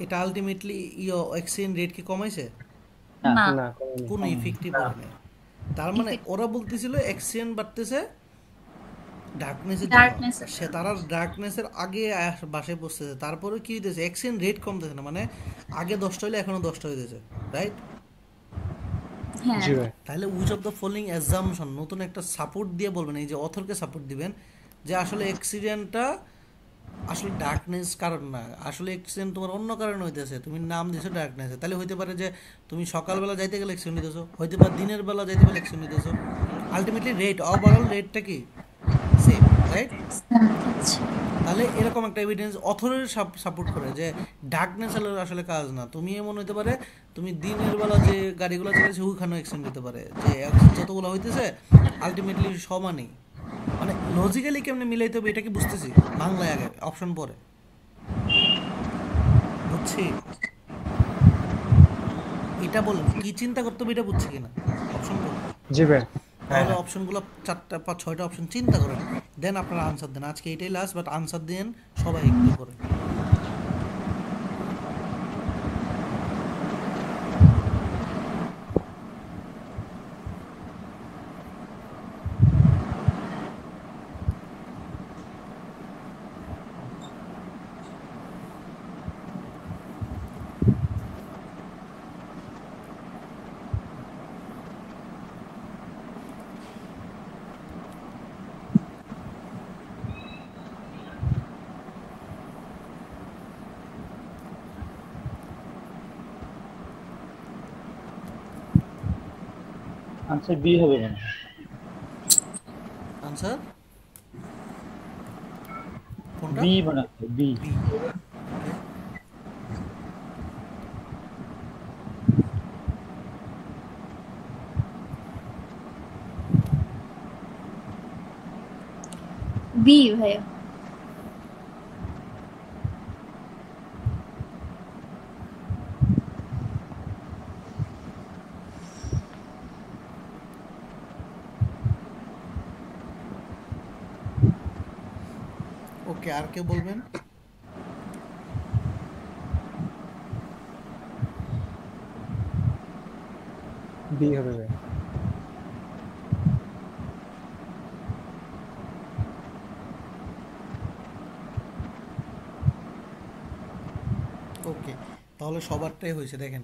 এটা আলটিমেটলি অ্যাক্সিডেন্ট রেট কি কমাইছে? না, কোনো ইফেক্টই পড়ে না। তার মানে ওরা বলতেছিল অ্যাক্সিডেন্ট বাড়তেছে ডার্কনেসের জন্য, সে তারা ডার্কনেসের আগে বাসায় বসতেছে, তারপরে কি হইতেছে? অ্যাক্সিডেন্ট রেট কমতেছে না, মানে আগে 10টা হইলে এখনো 10টা হইতেছে, রাইট? তাহলে which of the following assumption, নতুন একটা সাপোর্ট দিয়ে বলবেন, এই যে অথরকে সাপোর্ট দিবেন যে আসলে অ্যাক্সিডেন্টটা আসলে ডার্কনেস কারণ না, আসলে অ্যাক্সিডেন্ট তোমার অন্য কারণে হইতেছে, তুমি নাম দিয়েছো ডার্কনেসে। তাহলে হইতে পারে যে তুমি সকালবেলা যাইতে গেলে অ্যাক্সিডেন্ট হইতেছো, হইতে পারে দিনের বেলা যাইতে গেলে অ্যাক্সিডেন্ট হইতেছো। আলটিমেটলি রেট, ওভারঅল রেটটা কি সেম, রাইট? তাহলে এরকম একটা এভিডেন্স অথরের সাপোর্ট করে যে ডার্কনেস আসলে কাজ না। তুমি এমন হইতে পারে তুমি দিনের বেলা যে গাড়িগুলো চালাচ্ছে ওইখানেও অ্যাক্সিডেন্ট হতে পারে, যে যতগুলো হইতেছে আলটিমেটলি সমানই, মানে লজিক্যালি কেমনে মিলাইতে হবে এটা কি বুঝতেছি? বাংলায় আগে, অপশন পরে। বুঝছি, এটা বলেন কি চিন্তা করতে হবে এটা বুঝছি কিনা, অপশন পরে। জি ভাই। তাহলে অপশনগুলো 4টা 6টা অপশন চিন্তা করেন, দেন আপনারা আনসার দেন। আজকে এটাই লাস্ট, বাট আনসার দেন সবাই একটু করে। আনসার বি হবে মনে হয়। আনসার কোনটা? বি মনে হয়, বি। বি। বি ভাইয়া। ওকে, আর কেউ বলবেন? বি হবে ভাই। ওকে, তাহলে সবারটাই হয়েছে। দেখেন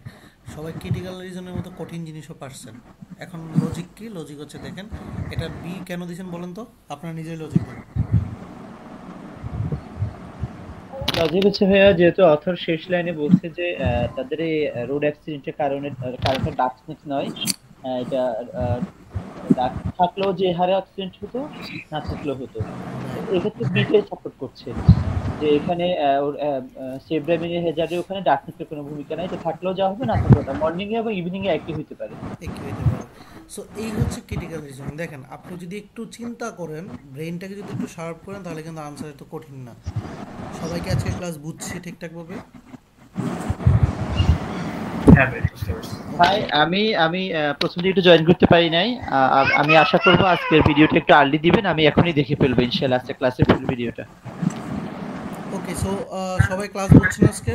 সবাই ক্রিটিক্যাল রিজনের মতো কঠিন জিনিসও পারছেন। এখন লজিক কি? লজিক হচ্ছে, দেখেন এটা বি কেন দিয়েছেন বলেন তো, আপনারা নিজেই লজিক বলেন। লজিক হচ্ছে ভাইয়া, যেহেতু অথর শেষ লাইনে বলছে যে তাদের এই রোড অ্যাক্সিডেন্টের কারণে ডার্কনেস নয়, এটা ডার্ক থাকলেও যে হারে অ্যাক্সিডেন্ট হতো, না থাকলেও হতো। এক্ষেত্রে বিটাই সাপোর্ট করছে যে এখানে ওর সেভ ড্রাইভিং এর হেজার্ডে ওখানে ডার্কনেসের কোনো ভূমিকা নাই, তো থাকলেও যা হবে, না থাকলেও তা মর্নিং এ এবং ইভিনিং এ একই হতে পারে। একই হতে পারে। সো এই হচ্ছে ক্রিটিক্যাল রিজন। দেখেন আপনি যদি একটু চিন্তা করেন, ব্রেনটাকে যদি একটু শার্প করেন, তাহলে কিন্তু আনসার এত কঠিন না। সবাইকে আজকে ক্লাস বুঝছি ঠিকঠাকভাবে? হ্যাঁ ভাই, বুঝতে পারছি। ভাই আমি আমি প্রথম দিকে একটু জয়েন করতে পারি নাই। আমি আশা করব আজকের ভিডিওটা একটু আর্লি দিবেন, আমি এখনই দেখে ফেলবো ইনশাআল্লাহ আজকে ক্লাসের ফুল ভিডিওটা। ওকে, সো সবাই ক্লাস বুঝছেন আজকে?